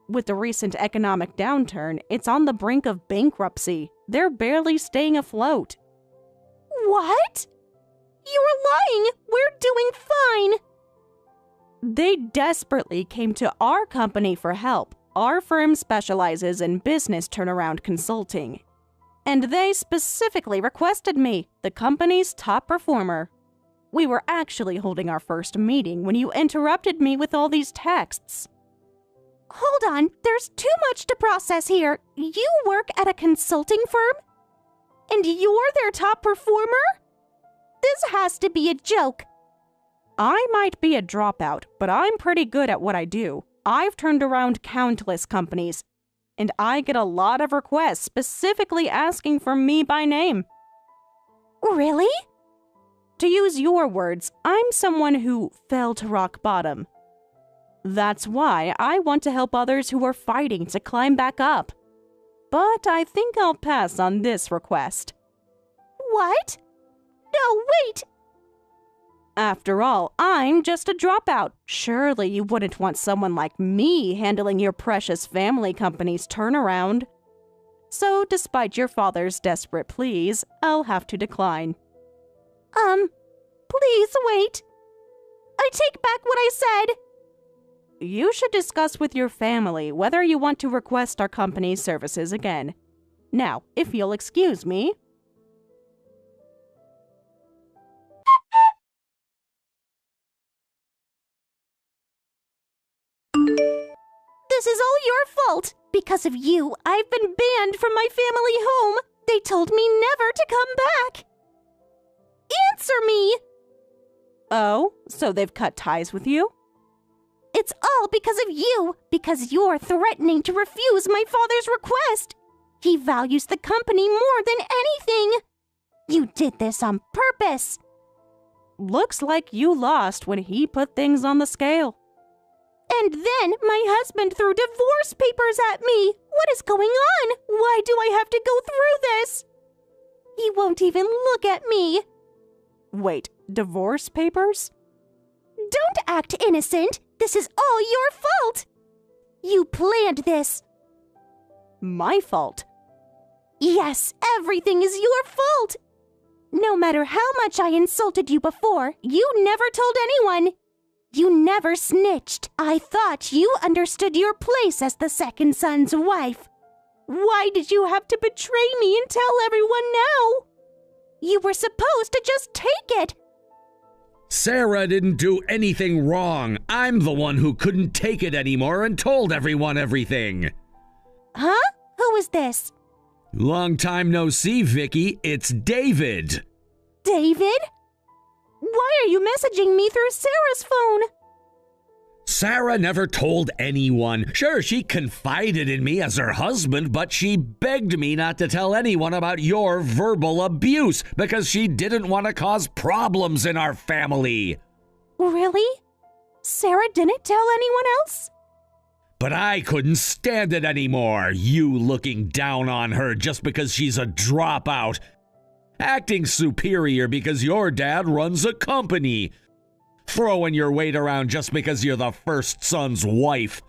With the recent economic downturn, it's on the brink of bankruptcy. They're barely staying afloat. What? You're lying! We're doing fine! They desperately came to our company for help. Our firm specializes in business turnaround consulting. And they specifically requested me, the company's top performer. We were actually holding our first meeting when you interrupted me with all these texts. Hold on, there's too much to process here. You work at a consulting firm? And you're their top performer? This has to be a joke. I might be a dropout, but I'm pretty good at what I do. I've turned around countless companies, and I get a lot of requests specifically asking for me by name. Really? To use your words, I'm someone who fell to rock bottom. That's why I want to help others who are fighting to climb back up. But I think I'll pass on this request. What? No, wait! After all, I'm just a dropout. Surely you wouldn't want someone like me handling your precious family company's turnaround. So, despite your father's desperate pleas, I'll have to decline. Please wait. I take back what I said. You should discuss with your family whether you want to request our company's services again. Now, if you'll excuse me. This is all your fault. Because of you, I've been banned from my family home. They told me never to come back. Answer me! Oh, so they've cut ties with you? It's all because of you, because you're threatening to refuse my father's request. He values the company more than anything. You did this on purpose. Looks like you lost when he put things on the scale. And then my husband threw divorce papers at me. What is going on? Why do I have to go through this? He won't even look at me. Wait, divorce papers? Don't act innocent. This is all your fault. You planned this. My fault? Yes, everything is your fault. No matter how much I insulted you before, you never told anyone. You never snitched. I thought you understood your place as the second son's wife. Why did you have to betray me and tell everyone now? You were supposed to just take it. Sarah didn't do anything wrong. I'm the one who couldn't take it anymore and told everyone everything. Huh? Who is this? Long time no see, Vicky. It's David. David? Why are you messaging me through Sarah's phone? Sarah never told anyone. Sure, she confided in me as her husband, but she begged me not to tell anyone about your verbal abuse because she didn't want to cause problems in our family. Really? Sarah didn't tell anyone else? But I couldn't stand it anymore, you looking down on her just because she's a dropout. Acting superior because your dad runs a company. Throwing your weight around just because you're the first son's wife.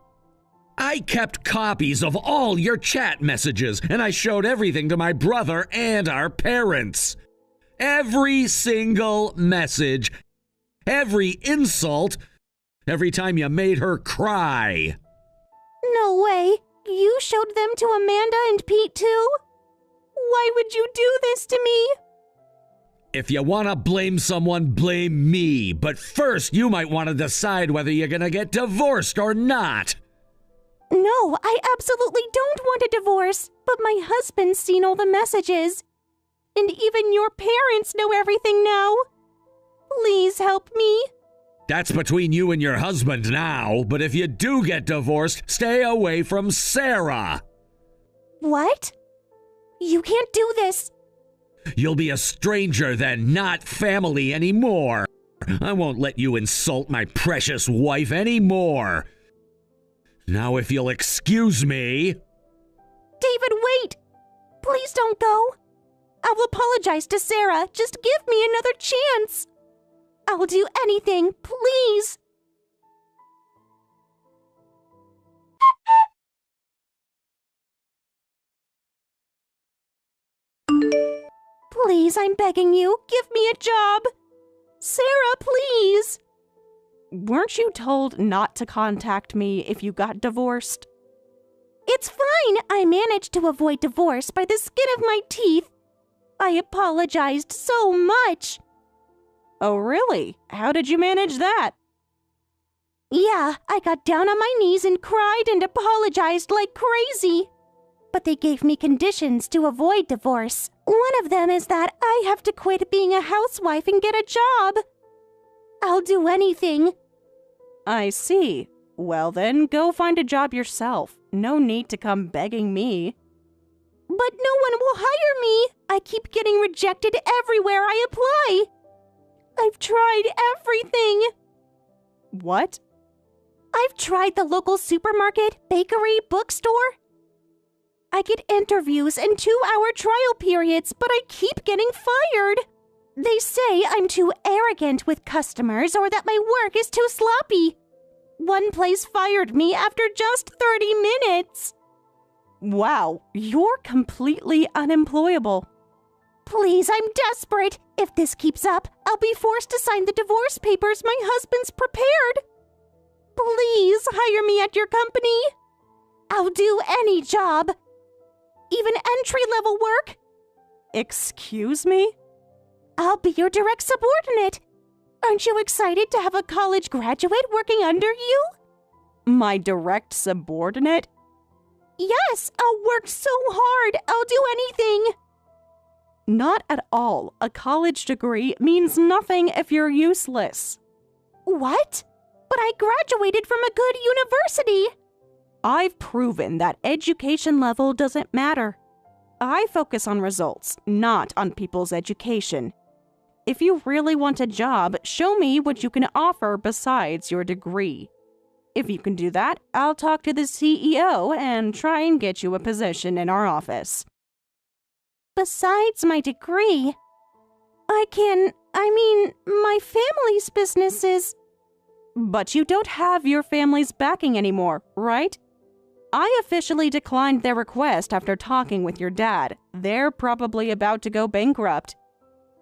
I kept copies of all your chat messages, and I showed everything to my brother and our parents. Every single message, every insult, every time you made her cry. No way. You showed them to Amanda and Pete too? Why would you do this to me? If you want to blame someone, blame me. But first, you might want to decide whether you're going to get divorced or not. No, I absolutely don't want a divorce. But my husband's seen all the messages. And even your parents know everything now. Please help me. That's between you and your husband now. But if you do get divorced, stay away from Sarah. What? You can't do this. You'll be a stranger then, not family anymore. I won't let you insult my precious wife anymore. Now if you'll excuse me. David, wait! Please don't go. I'll apologize to Sarah. Just give me another chance. I'll do anything, please. Please, I'm begging you, give me a job. Sarah, please. Weren't you told not to contact me if you got divorced? It's fine. I managed to avoid divorce by the skin of my teeth. I apologized so much. Oh, really? How did you manage that? Yeah, I got down on my knees and cried and apologized like crazy. But they gave me conditions to avoid divorce. One of them is that I have to quit being a housewife and get a job. I'll do anything. I see. Well then, go find a job yourself. No need to come begging me. But no one will hire me. I keep getting rejected everywhere I apply. I've tried everything. What? I've tried the local supermarket, bakery, bookstore. I get interviews and 2-hour trial periods, but I keep getting fired. They say I'm too arrogant with customers or that my work is too sloppy. One place fired me after just 30 minutes. Wow, you're completely unemployable. Please, I'm desperate. If this keeps up, I'll be forced to sign the divorce papers my husband's prepared. Please hire me at your company. I'll do any job. Even entry-level work. Excuse me? I'll be your direct subordinate. Aren't you excited to have a college graduate working under you? My direct subordinate? Yes, I'll work so hard. I'll do anything. Not at all. A college degree means nothing if you're useless. What? But I graduated from a good university. I've proven that education level doesn't matter. I focus on results, not on people's education. If you really want a job, show me what you can offer besides your degree. If you can do that, I'll talk to the CEO and try and get you a position in our office. Besides my degree, my family's business is... But you don't have your family's backing anymore, right? I officially declined their request after talking with your dad. They're probably about to go bankrupt.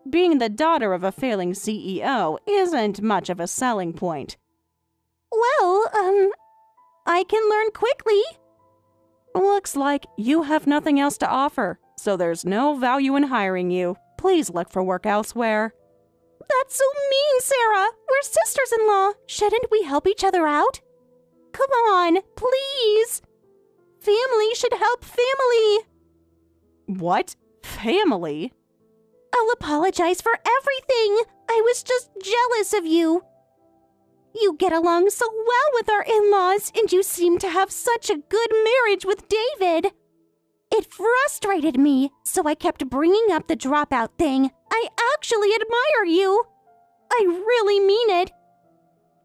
Being the daughter of a failing CEO isn't much of a selling point. Well, I can learn quickly. Looks like you have nothing else to offer, so there's no value in hiring you. Please look for work elsewhere. That's so mean, Sarah. We're sisters-in-law. Shouldn't we help each other out? Come on, please. Family should help family. What? Family? I'll apologize for everything. I was just jealous of you. You get along so well with our in-laws, and you seem to have such a good marriage with David. It frustrated me, so I kept bringing up the dropout thing. I actually admire you. I really mean it.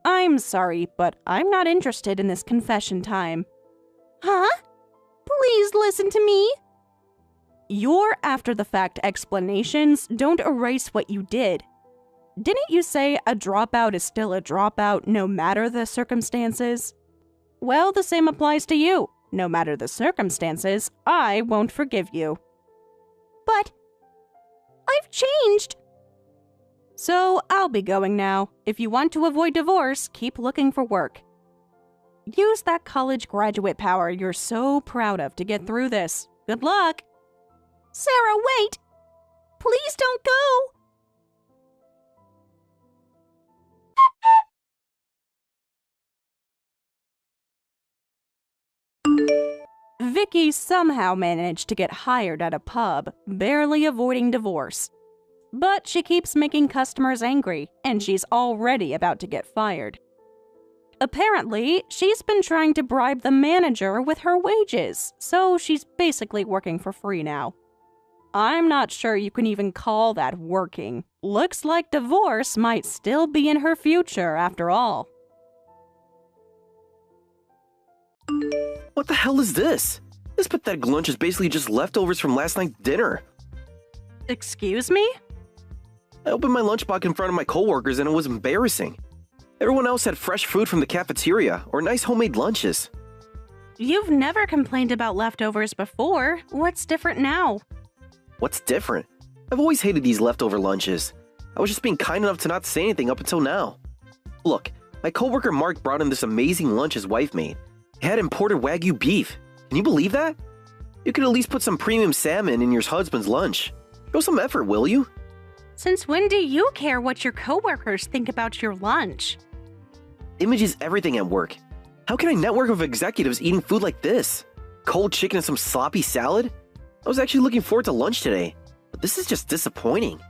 I'm sorry, but I'm not interested in this confession time. Huh? Please listen to me. Your after-the-fact explanations don't erase what you did. Didn't you say a dropout is still a dropout no matter the circumstances? Well, the same applies to you. No matter the circumstances, I won't forgive you. But I've changed. So I'll be going now. If you want to avoid divorce, keep looking for work. Use that college graduate power you're so proud of to get through this. Good luck! Sarah, wait! Please don't go! Vicky somehow managed to get hired at a pub, barely avoiding divorce. But she keeps making customers angry, and she's already about to get fired. Apparently, she's been trying to bribe the manager with her wages, so she's basically working for free now. I'm not sure you can even call that working. Looks like divorce might still be in her future after all. What the hell is this? This pathetic lunch is basically just leftovers from last night's dinner. Excuse me? I opened my lunchbox in front of my coworkers and it was embarrassing. Everyone else had fresh food from the cafeteria or nice homemade lunches. You've never complained about leftovers before. What's different now? What's different? I've always hated these leftover lunches. I was just being kind enough to not say anything up until now. Look, my coworker Mark brought in this amazing lunch his wife made. It had imported Wagyu beef. Can you believe that? You could at least put some premium salmon in your husband's lunch. Show some effort, will you? Since when do you care what your coworkers think about your lunch? Image is everything at work. How can I network with executives eating food like this? Cold chicken and some sloppy salad? I was actually looking forward to lunch today, but this is just disappointing.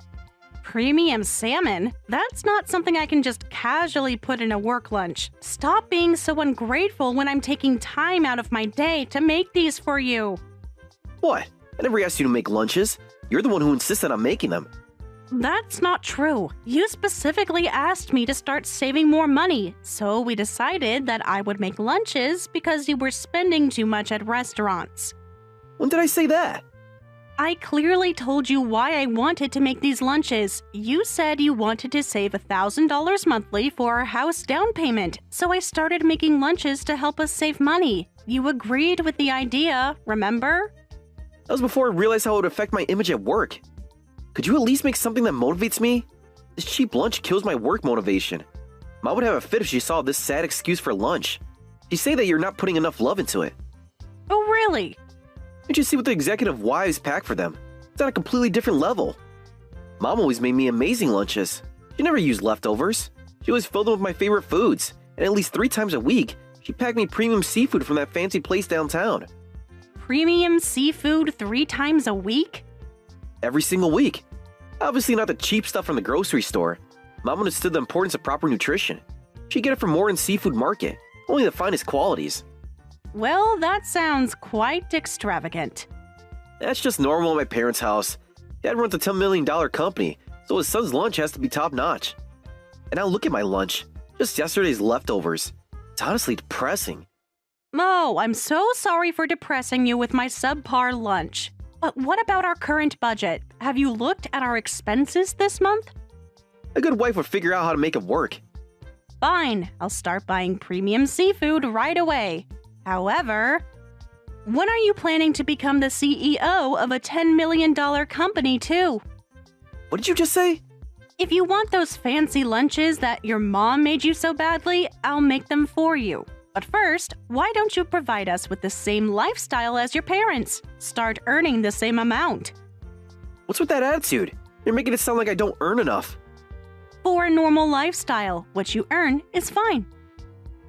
Premium salmon? That's not something I can just casually put in a work lunch. Stop being so ungrateful when I'm taking time out of my day to make these for you. What? I never asked you to make lunches. You're the one who insisted on making them. That's not true. You specifically asked me to start saving more money, so we decided that I would make lunches because you were spending too much at restaurants. When did I say that? I clearly told you why I wanted to make these lunches. You said you wanted to save $1,000 monthly for our house down payment, so I started making lunches to help us save money. You agreed with the idea, remember? That was before I realized how it would affect my image at work. Could you at least make something that motivates me? This cheap lunch kills my work motivation. Mom would have a fit if she saw this sad excuse for lunch. She'd say that you're not putting enough love into it. Oh, really? Did you see what the executive wives pack for them? It's on a completely different level. Mom always made me amazing lunches. She never used leftovers. She always filled them with my favorite foods, and at least 3 times a week, she packed me premium seafood from that fancy place downtown. Premium seafood 3 times a week? Every single week. Obviously not the cheap stuff from the grocery store. Mom understood the importance of proper nutrition. She'd get it from Morin's Seafood Market, only the finest qualities. Well, that sounds quite extravagant. That's just normal at my parents' house. Dad runs a $10 million company, so his son's lunch has to be top-notch. And now look at my lunch. Just yesterday's leftovers. It's honestly depressing. Oh, I'm so sorry for depressing you with my subpar lunch. But what about our current budget? Have you looked at our expenses this month? A good wife would figure out how to make it work. Fine, I'll start buying premium seafood right away. However, when are you planning to become the CEO of a $10 million company too? What did you just say? If you want those fancy lunches that your mom made you so badly, I'll make them for you. But first, why don't you provide us with the same lifestyle as your parents? Start earning the same amount. What's with that attitude? You're making it sound like I don't earn enough. For a normal lifestyle, what you earn is fine.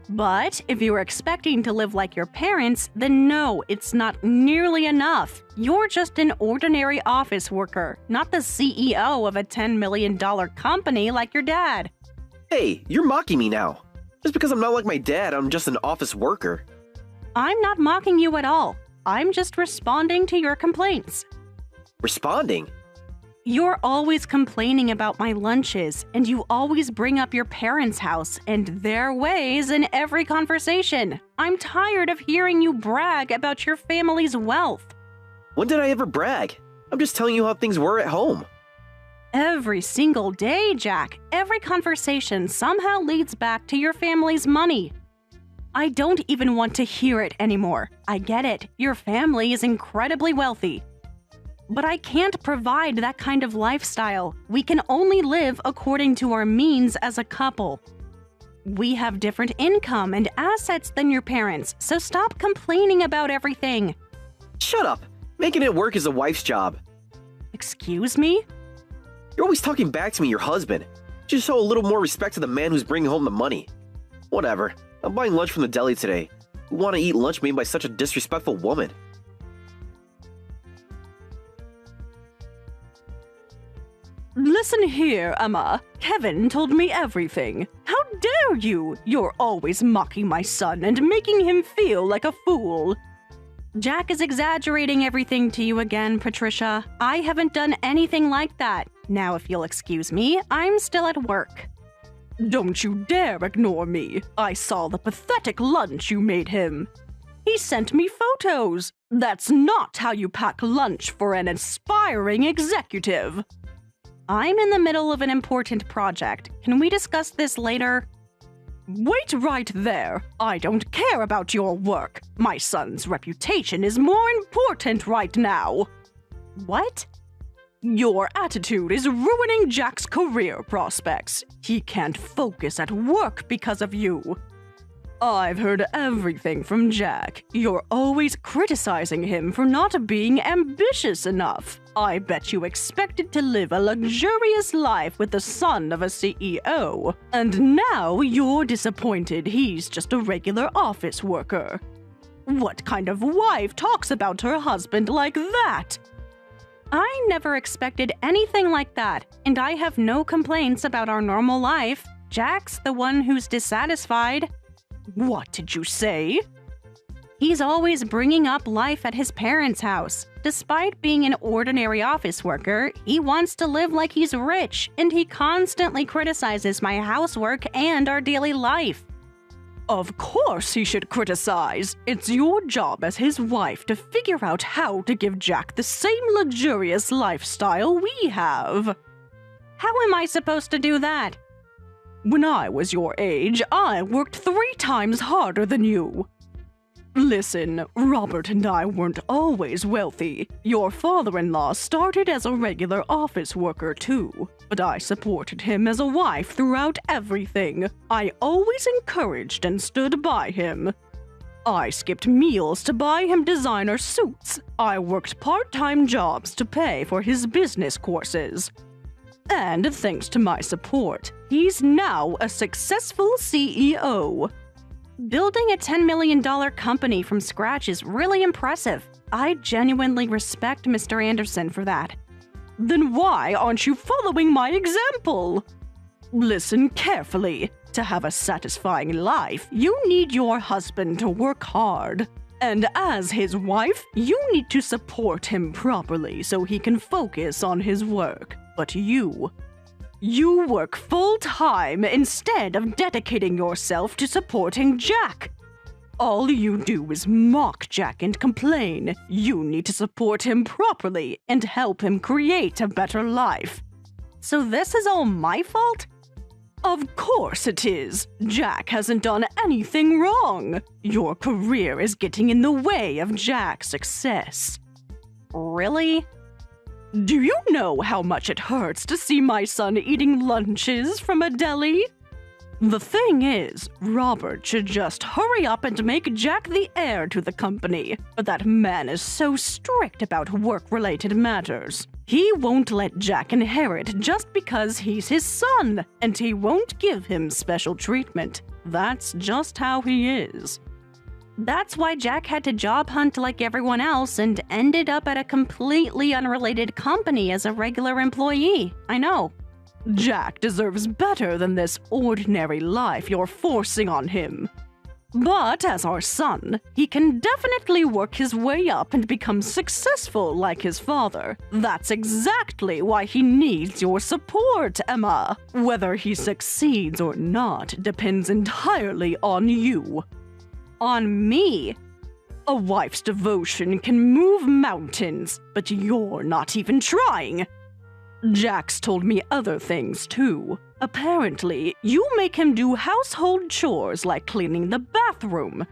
But if you're expecting to live like your parents, then no, it's not nearly enough. You're just an ordinary office worker, not the CEO of a $10 million company like your dad. Hey, you're mocking me now. Just because I'm not like my dad, I'm just an office worker. I'm not mocking you at all. I'm just responding to your complaints. Responding? You're always complaining about my lunches, and you always bring up your parents' house and their ways in every conversation. I'm tired of hearing you brag about your family's wealth. When did I ever brag? I'm just telling you how things were at home. Every single day, Jack. Every conversation somehow leads back to your family's money. I don't even want to hear it anymore. I get it. Your family is incredibly wealthy. But I can't provide that kind of lifestyle. We can only live according to our means as a couple. We have different income and assets than your parents, so stop complaining about everything. Shut up. Making it work is a wife's job. Excuse me? You're always talking back to me, your husband. Just show a little more respect to the man who's bringing home the money. Whatever. I'm buying lunch from the deli today. Who want to eat lunch made by such a disrespectful woman? Listen here, Emma. Kevin told me everything. How dare you? You're always mocking my son and making him feel like a fool. Jack is exaggerating everything to you again, Patricia. I haven't done anything like that. Now, if you'll excuse me, I'm still at work. Don't you dare ignore me. I saw the pathetic lunch you made him. He sent me photos. That's not how you pack lunch for an aspiring executive. I'm in the middle of an important project. Can we discuss this later? Wait right there. I don't care about your work. My son's reputation is more important right now. What? Your attitude is ruining Jack's career prospects. He can't focus at work because of you. I've heard everything from Jack. You're always criticizing him for not being ambitious enough. I bet you expected to live a luxurious life with the son of a CEO. And now you're disappointed he's just a regular office worker. What kind of wife talks about her husband like that? I never expected anything like that, and I have no complaints about our normal life. Jack's the one who's dissatisfied. What did you say? He's always bringing up life at his parents' house. Despite being an ordinary office worker, he wants to live like he's rich, and he constantly criticizes my housework and our daily life. Of course he should criticize. It's your job as his wife to figure out how to give Jack the same luxurious lifestyle we have. How am I supposed to do that? When I was your age, I worked 3 times harder than you. Listen, Robert and I weren't always wealthy. Your father-in-law started as a regular office worker too, but I supported him as a wife throughout everything. I always encouraged and stood by him. I skipped meals to buy him designer suits. I worked part-time jobs to pay for his business courses. And thanks to my support, he's now a successful CEO. Building a $10 million company from scratch is really impressive. I genuinely respect Mr. Anderson for that. Then why aren't you following my example? Listen carefully. To have a satisfying life, you need your husband to work hard. And as his wife, you need to support him properly so he can focus on his work. But you work full-time instead of dedicating yourself to supporting Jack. All you do is mock Jack and complain. You need to support him properly and help him create a better life. So this is all my fault? Of course it is. Jack hasn't done anything wrong. Your career is getting in the way of Jack's success. Really? Do you know how much it hurts to see my son eating lunches from a deli? The thing is, Robert should just hurry up and make Jack the heir to the company. But that man is so strict about work-related matters. He won't let Jack inherit just because he's his son, and he won't give him special treatment. That's just how he is. That's why Jack had to job hunt like everyone else and ended up at a completely unrelated company as a regular employee. I know. Jack deserves better than this ordinary life you're forcing on him. But as our son, he can definitely work his way up and become successful like his father. That's exactly why he needs your support, Emma. Whether he succeeds or not depends entirely on you. On me? A wife's devotion can move mountains, but you're not even trying. Jack's told me other things too. Apparently, you make him do household chores like cleaning the bathroom.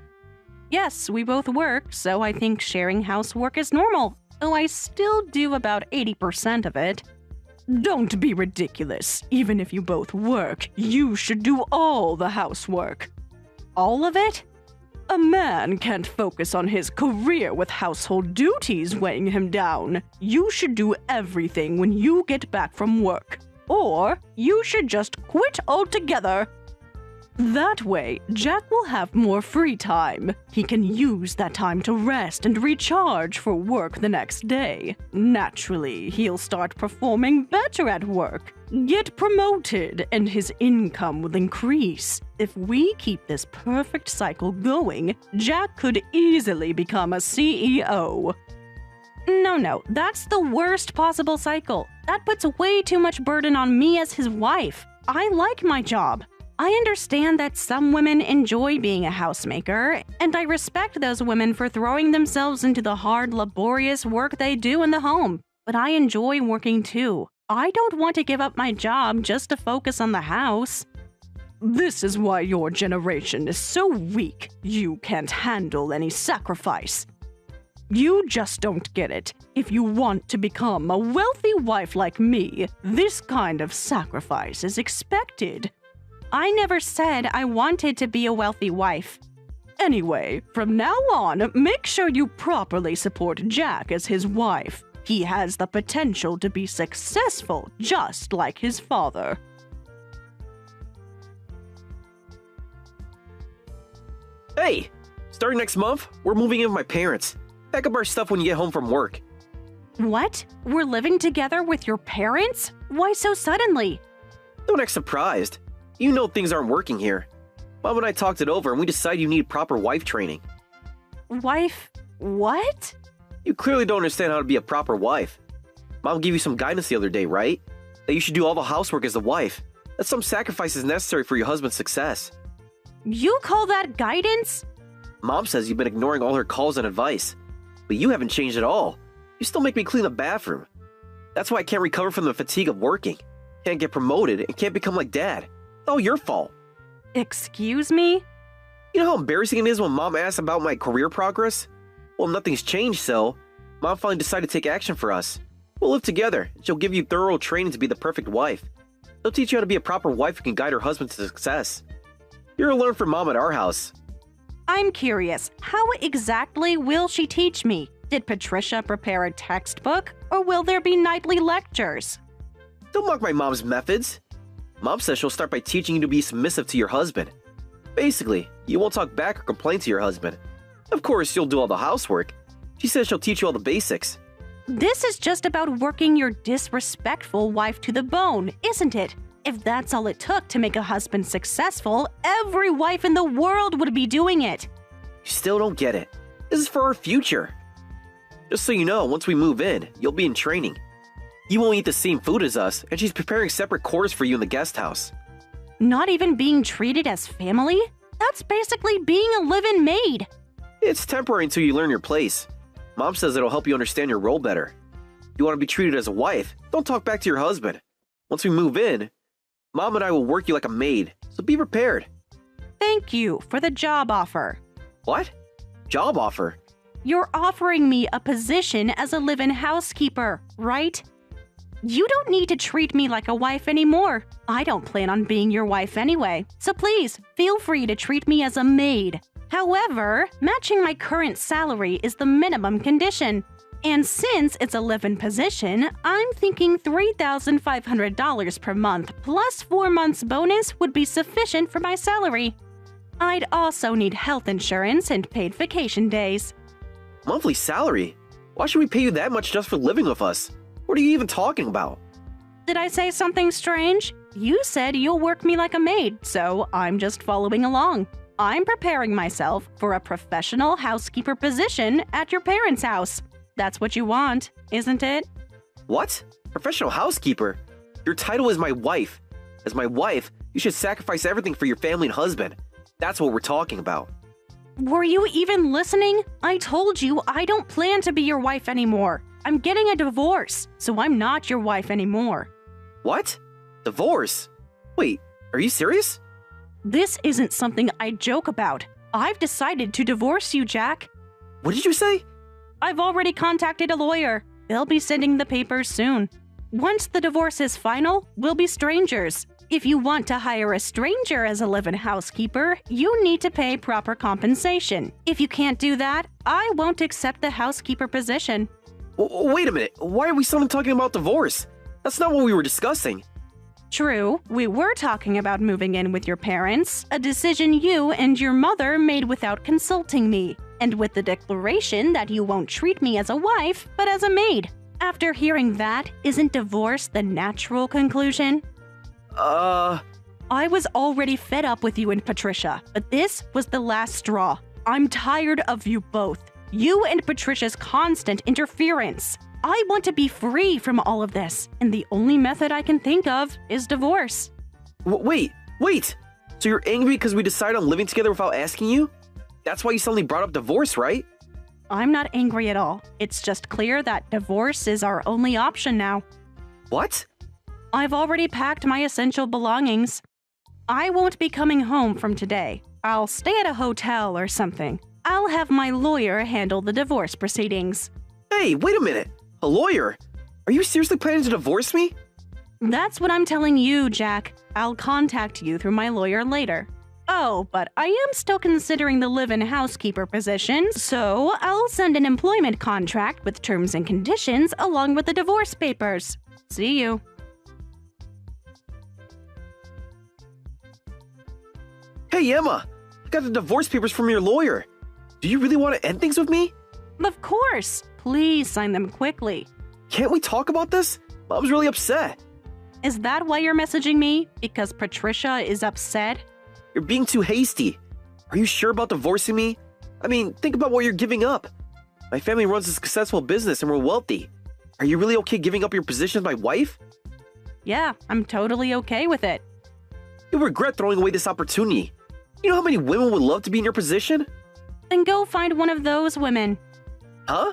Yes, we both work, so I think sharing housework is normal, though I still do about 80% of it. Don't be ridiculous. Even if you both work, you should do all the housework. All of it? A man can't focus on his career with household duties weighing him down. You should do everything when you get back from work. Or you should just quit altogether. That way, Jack will have more free time. He can use that time to rest and recharge for work the next day. Naturally, he'll start performing better at work, get promoted, and his income will increase. If we keep this perfect cycle going, Jack could easily become a CEO. No, that's the worst possible cycle. That puts way too much burden on me as his wife. I like my job. I understand that some women enjoy being a housemaker, and I respect those women for throwing themselves into the hard, laborious work they do in the home. But I enjoy working too. I don't want to give up my job just to focus on the house. This is why your generation is so weak. You can't handle any sacrifice. You just don't get it. If you want to become a wealthy wife like me, this kind of sacrifice is expected. I never said I wanted to be a wealthy wife. Anyway, from now on, make sure you properly support Jack as his wife. He has the potential to be successful, just like his father. Hey! Starting next month, we're moving in with my parents. Pack up our stuff when you get home from work. What? We're living together with your parents? Why so suddenly? Don't act surprised. You know things aren't working here. Mom and I talked it over and we decided you need proper wife training. Wife? What? You clearly don't understand how to be a proper wife. Mom gave you some guidance the other day, right? That you should do all the housework as a wife. That some sacrifice is necessary for your husband's success. You call that guidance? Mom says you've been ignoring all her calls and advice. But you haven't changed at all. You still make me clean the bathroom. That's why I can't recover from the fatigue of working. Can't get promoted and can't become like Dad. It's all your fault. Excuse me? You know how embarrassing it is when Mom asks about my career progress? Well, nothing's changed, so Mom finally decided to take action for us. We'll live together, and she'll give you thorough training to be the perfect wife. She'll teach you how to be a proper wife who can guide her husband to success. You're gonna learn from Mom at our house. I'm curious, how exactly will she teach me? Did Patricia prepare a textbook, or will there be nightly lectures? Don't mock my mom's methods. Mom says she'll start by teaching you to be submissive to your husband. Basically, you won't talk back or complain to your husband. Of course, you'll do all the housework. She says she'll teach you all the basics. This is just about working your disrespectful wife to the bone, isn't it? If that's all it took to make a husband successful, every wife in the world would be doing it. You still don't get it. This is for our future. Just so you know, once we move in, you'll be in training. You won't eat the same food as us, and she's preparing separate quarters for you in the guest house. Not even being treated as family? That's basically being a live-in maid. It's temporary until you learn your place. Mom says it'll help you understand your role better. If you want to be treated as a wife, don't talk back to your husband. Once we move in, Mom and I will work you like a maid, so be prepared. Thank you for the job offer. What? Job offer? You're offering me a position as a live-in housekeeper, right? You don't need to treat me like a wife anymore. I don't plan on being your wife anyway, so please feel free to treat me as a maid. However, matching my current salary is the minimum condition. And since it's a live-in position, I'm thinking $3,500 per month plus 4 months bonus would be sufficient for my salary. I'd also need health insurance and paid vacation days. Monthly salary? Why should we pay you that much just for living with us? What are you even talking about? Did I say something strange? You said you'll work me like a maid, so I'm just following along. I'm preparing myself for a professional housekeeper position at your parents' house. That's what you want, isn't it? What? Professional housekeeper? Your title is my wife. As my wife, you should sacrifice everything for your family and husband. That's what we're talking about. Were you even listening? I told you I don't plan to be your wife anymore. I'm getting a divorce, so I'm not your wife anymore. What? Divorce? Wait, are you serious? This isn't something I joke about. I've decided to divorce you, Jack. What did you say? I've already contacted a lawyer. They'll be sending the papers soon. Once the divorce is final, we'll be strangers. If you want to hire a stranger as a live-in housekeeper, you need to pay proper compensation. If you can't do that, I won't accept the housekeeper position. Wait a minute. Why are we suddenly talking about divorce? That's not what we were discussing. True, we were talking about moving in with your parents, a decision you and your mother made without consulting me, and with the declaration that you won't treat me as a wife, but as a maid. After hearing that, isn't divorce the natural conclusion? I was already fed up with you and Patricia, but this was the last straw. I'm tired of you both. You and Patricia's constant interference. I want to be free from all of this, and the only method I can think of is divorce. Wait! So you're angry because we decided on living together without asking you? That's why you suddenly brought up divorce, right? I'm not angry at all. It's just clear that divorce is our only option now. What? I've already packed my essential belongings. I won't be coming home from today. I'll stay at a hotel or something. I'll have my lawyer handle the divorce proceedings. Hey, wait a minute. A lawyer? Are you seriously planning to divorce me? That's what I'm telling you, Jack. I'll contact you through my lawyer later. Oh, but I am still considering the live-in housekeeper position, so I'll send an employment contract with terms and conditions along with the divorce papers. See you. Hey, Emma. I got the divorce papers from your lawyer. Do you really want to end things with me? Of course. Please sign them quickly. Can't we talk about this? Mom's really upset. Is that why you're messaging me? Because Patricia is upset? You're being too hasty. Are you sure about divorcing me? I mean, think about what you're giving up. My family runs a successful business and we're wealthy. Are you really okay giving up your position as my wife? Yeah, I'm totally okay with it. You'll regret throwing away this opportunity. You know how many women would love to be in your position? Then go find one of those women. Huh?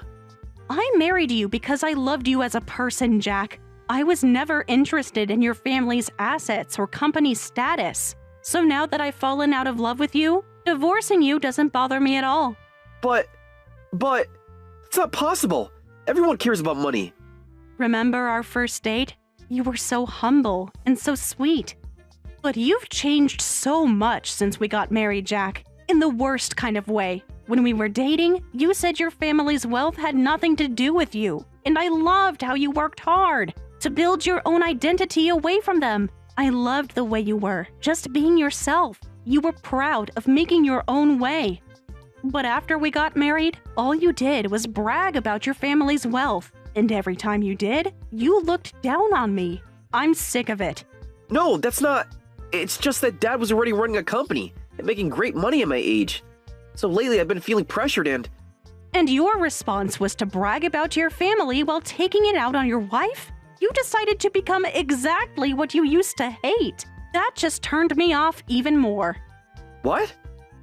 I married you because I loved you as a person, Jack. I was never interested in your family's assets or company status. So now that I've fallen out of love with you, divorcing you doesn't bother me at all. But, it's not possible. Everyone cares about money. Remember our first date? You were so humble and so sweet. But you've changed so much since we got married, Jack. In the worst kind of way. When we were dating, you said your family's wealth had nothing to do with you. And I loved how you worked hard to build your own identity away from them. I loved the way you were, just being yourself. You were proud of making your own way. But after we got married, all you did was brag about your family's wealth. And every time you did, you looked down on me. I'm sick of it. No, that's not... It's just that Dad was already running a company and making great money at my age. So lately I've been feeling pressured and... And your response was to brag about your family while taking it out on your wife? You decided to become exactly what you used to hate. That just turned me off even more. What?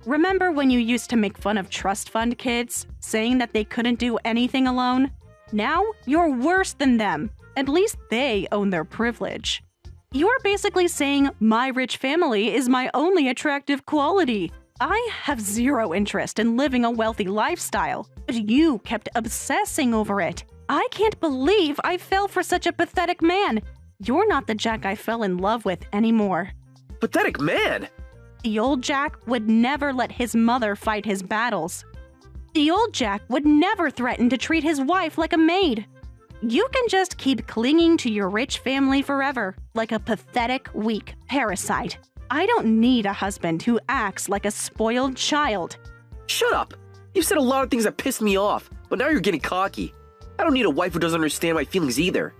Remember when you used to make fun of trust fund kids, saying that they couldn't do anything alone? Now, you're worse than them. At least they own their privilege. You're basically saying my rich family is my only attractive quality. I have zero interest in living a wealthy lifestyle, but you kept obsessing over it. I can't believe I fell for such a pathetic man. You're not the Jack I fell in love with anymore. Pathetic man? The old Jack would never let his mother fight his battles. The old Jack would never threaten to treat his wife like a maid. You can just keep clinging to your rich family forever, like a pathetic, weak parasite. I don't need a husband who acts like a spoiled child. Shut up! You've said a lot of things that pissed me off, but now you're getting cocky. I don't need a wife who doesn't understand my feelings either.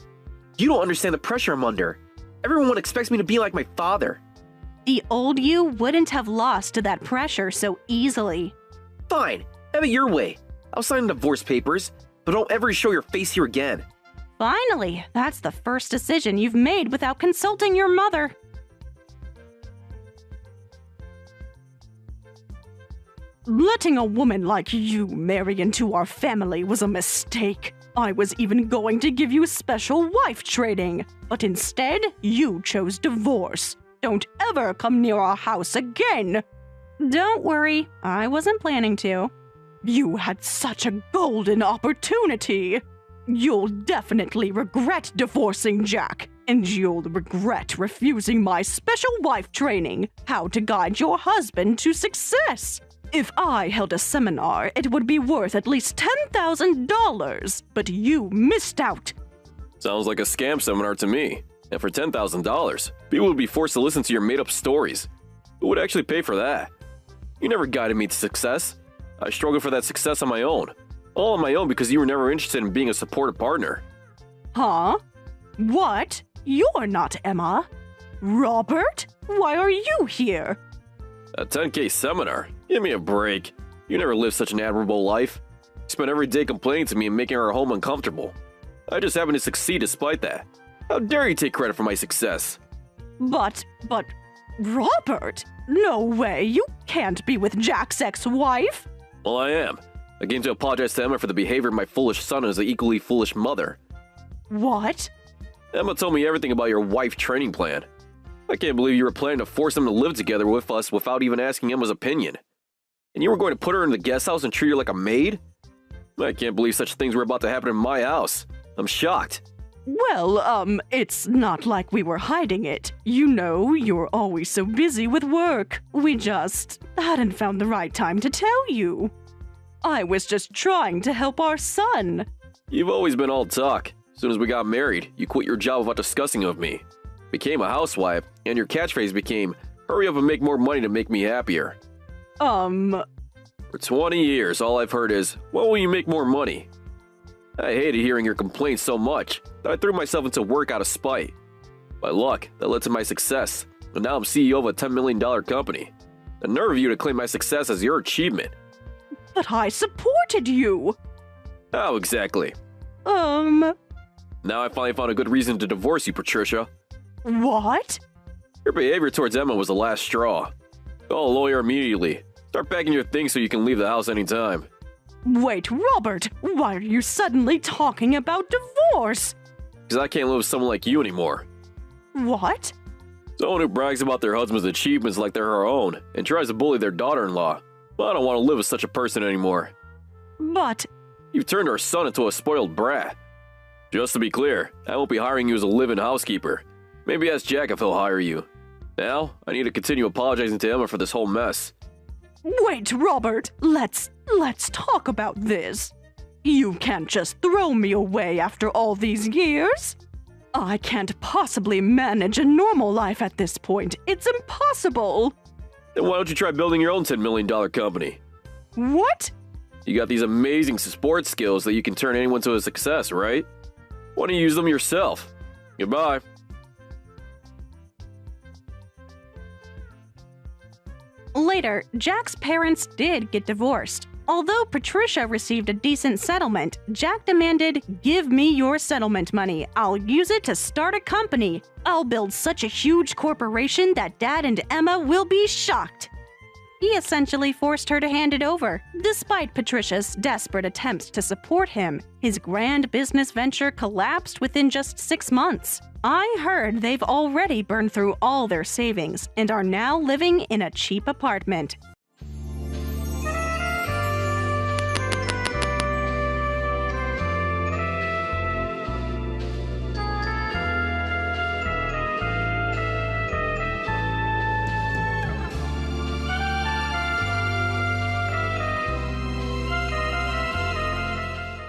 You don't understand the pressure I'm under. Everyone expects me to be like my father. The old you wouldn't have lost to that pressure so easily. Fine, have it your way. I'll sign the divorce papers, but don't ever show your face here again. Finally, that's the first decision you've made without consulting your mother. Letting a woman like you marry into our family was a mistake. I was even going to give you special wife training, but instead, you chose divorce. Don't ever come near our house again. Don't worry, I wasn't planning to. You had such a golden opportunity. You'll definitely regret divorcing Jack, and you'll regret refusing my special wife training, how to guide your husband to success. If I held a seminar, it would be worth at least $10,000, but you missed out. Sounds like a scam seminar to me. And for $10,000, people would be forced to listen to your made-up stories. Who would actually pay for that? You never guided me to success. I struggled for that success on my own. All on my own because you were never interested in being a supportive partner. Huh? What? You're not Emma. Robert? Why are you here? A 10K seminar? Give me a break. You never lived such an admirable life. You spent every day complaining to me and making our home uncomfortable. I just happen to succeed despite that. How dare you take credit for my success? But, Robert? No way, you can't be with Jack's ex-wife. Well, I am. I came to apologize to Emma for the behavior of my foolish son and his equally foolish mother. What? Emma told me everything about your wife training plan. I can't believe you were planning to force them to live together with us without even asking Emma's opinion. And you were going to put her in the guest house and treat her like a maid? I can't believe such things were about to happen in my house. I'm shocked. Well, it's not like we were hiding it. You know, you're always so busy with work. We just hadn't found the right time to tell you. I was just trying to help our son. You've always been all talk. As soon as we got married, you quit your job without discussing with me. Became a housewife, and your catchphrase became, hurry up and make more money to make me happier. For 20 years, all I've heard is, when will you make more money? I hated hearing your complaints so much that I threw myself into work out of spite. By luck, that led to my success, and now I'm CEO of a $10 million company. The nerve of you to claim my success as your achievement. But I supported you. How exactly? Um, Now I finally found a good reason to divorce you, Patricia. What? Your behavior towards Emma was the last straw. Call a lawyer immediately. Start packing your things so you can leave the house anytime. Wait, Robert, why are you suddenly talking about divorce? Because I can't live with someone like you anymore. What? Someone who brags about their husband's achievements like they're her own and tries to bully their daughter-in-law. Well, I don't want to live with such a person anymore. But You've turned our son into a spoiled brat. Just to be clear, I won't be hiring you as a live-in housekeeper. Maybe ask Jack if he'll hire you. Now, I need to continue apologizing to Emma for this whole mess. wait, Robert, let's talk about this. You can't just throw me away after all these years. I can't possibly manage a normal life at this point. It's impossible. Then why don't you try building your own $10 million company? What? You got these amazing sports skills that you can turn anyone to a success, right? Why don't you use them yourself? Goodbye. Later, Jack's parents did get divorced. Although Patricia received a decent settlement, Jack demanded, "Give me your settlement money. I'll use it to start a company. I'll build such a huge corporation that Dad and Emma will be shocked." He essentially forced her to hand it over. Despite Patricia's desperate attempts to support him, his grand business venture collapsed within just 6 months. I heard they've already burned through all their savings and are now living in a cheap apartment.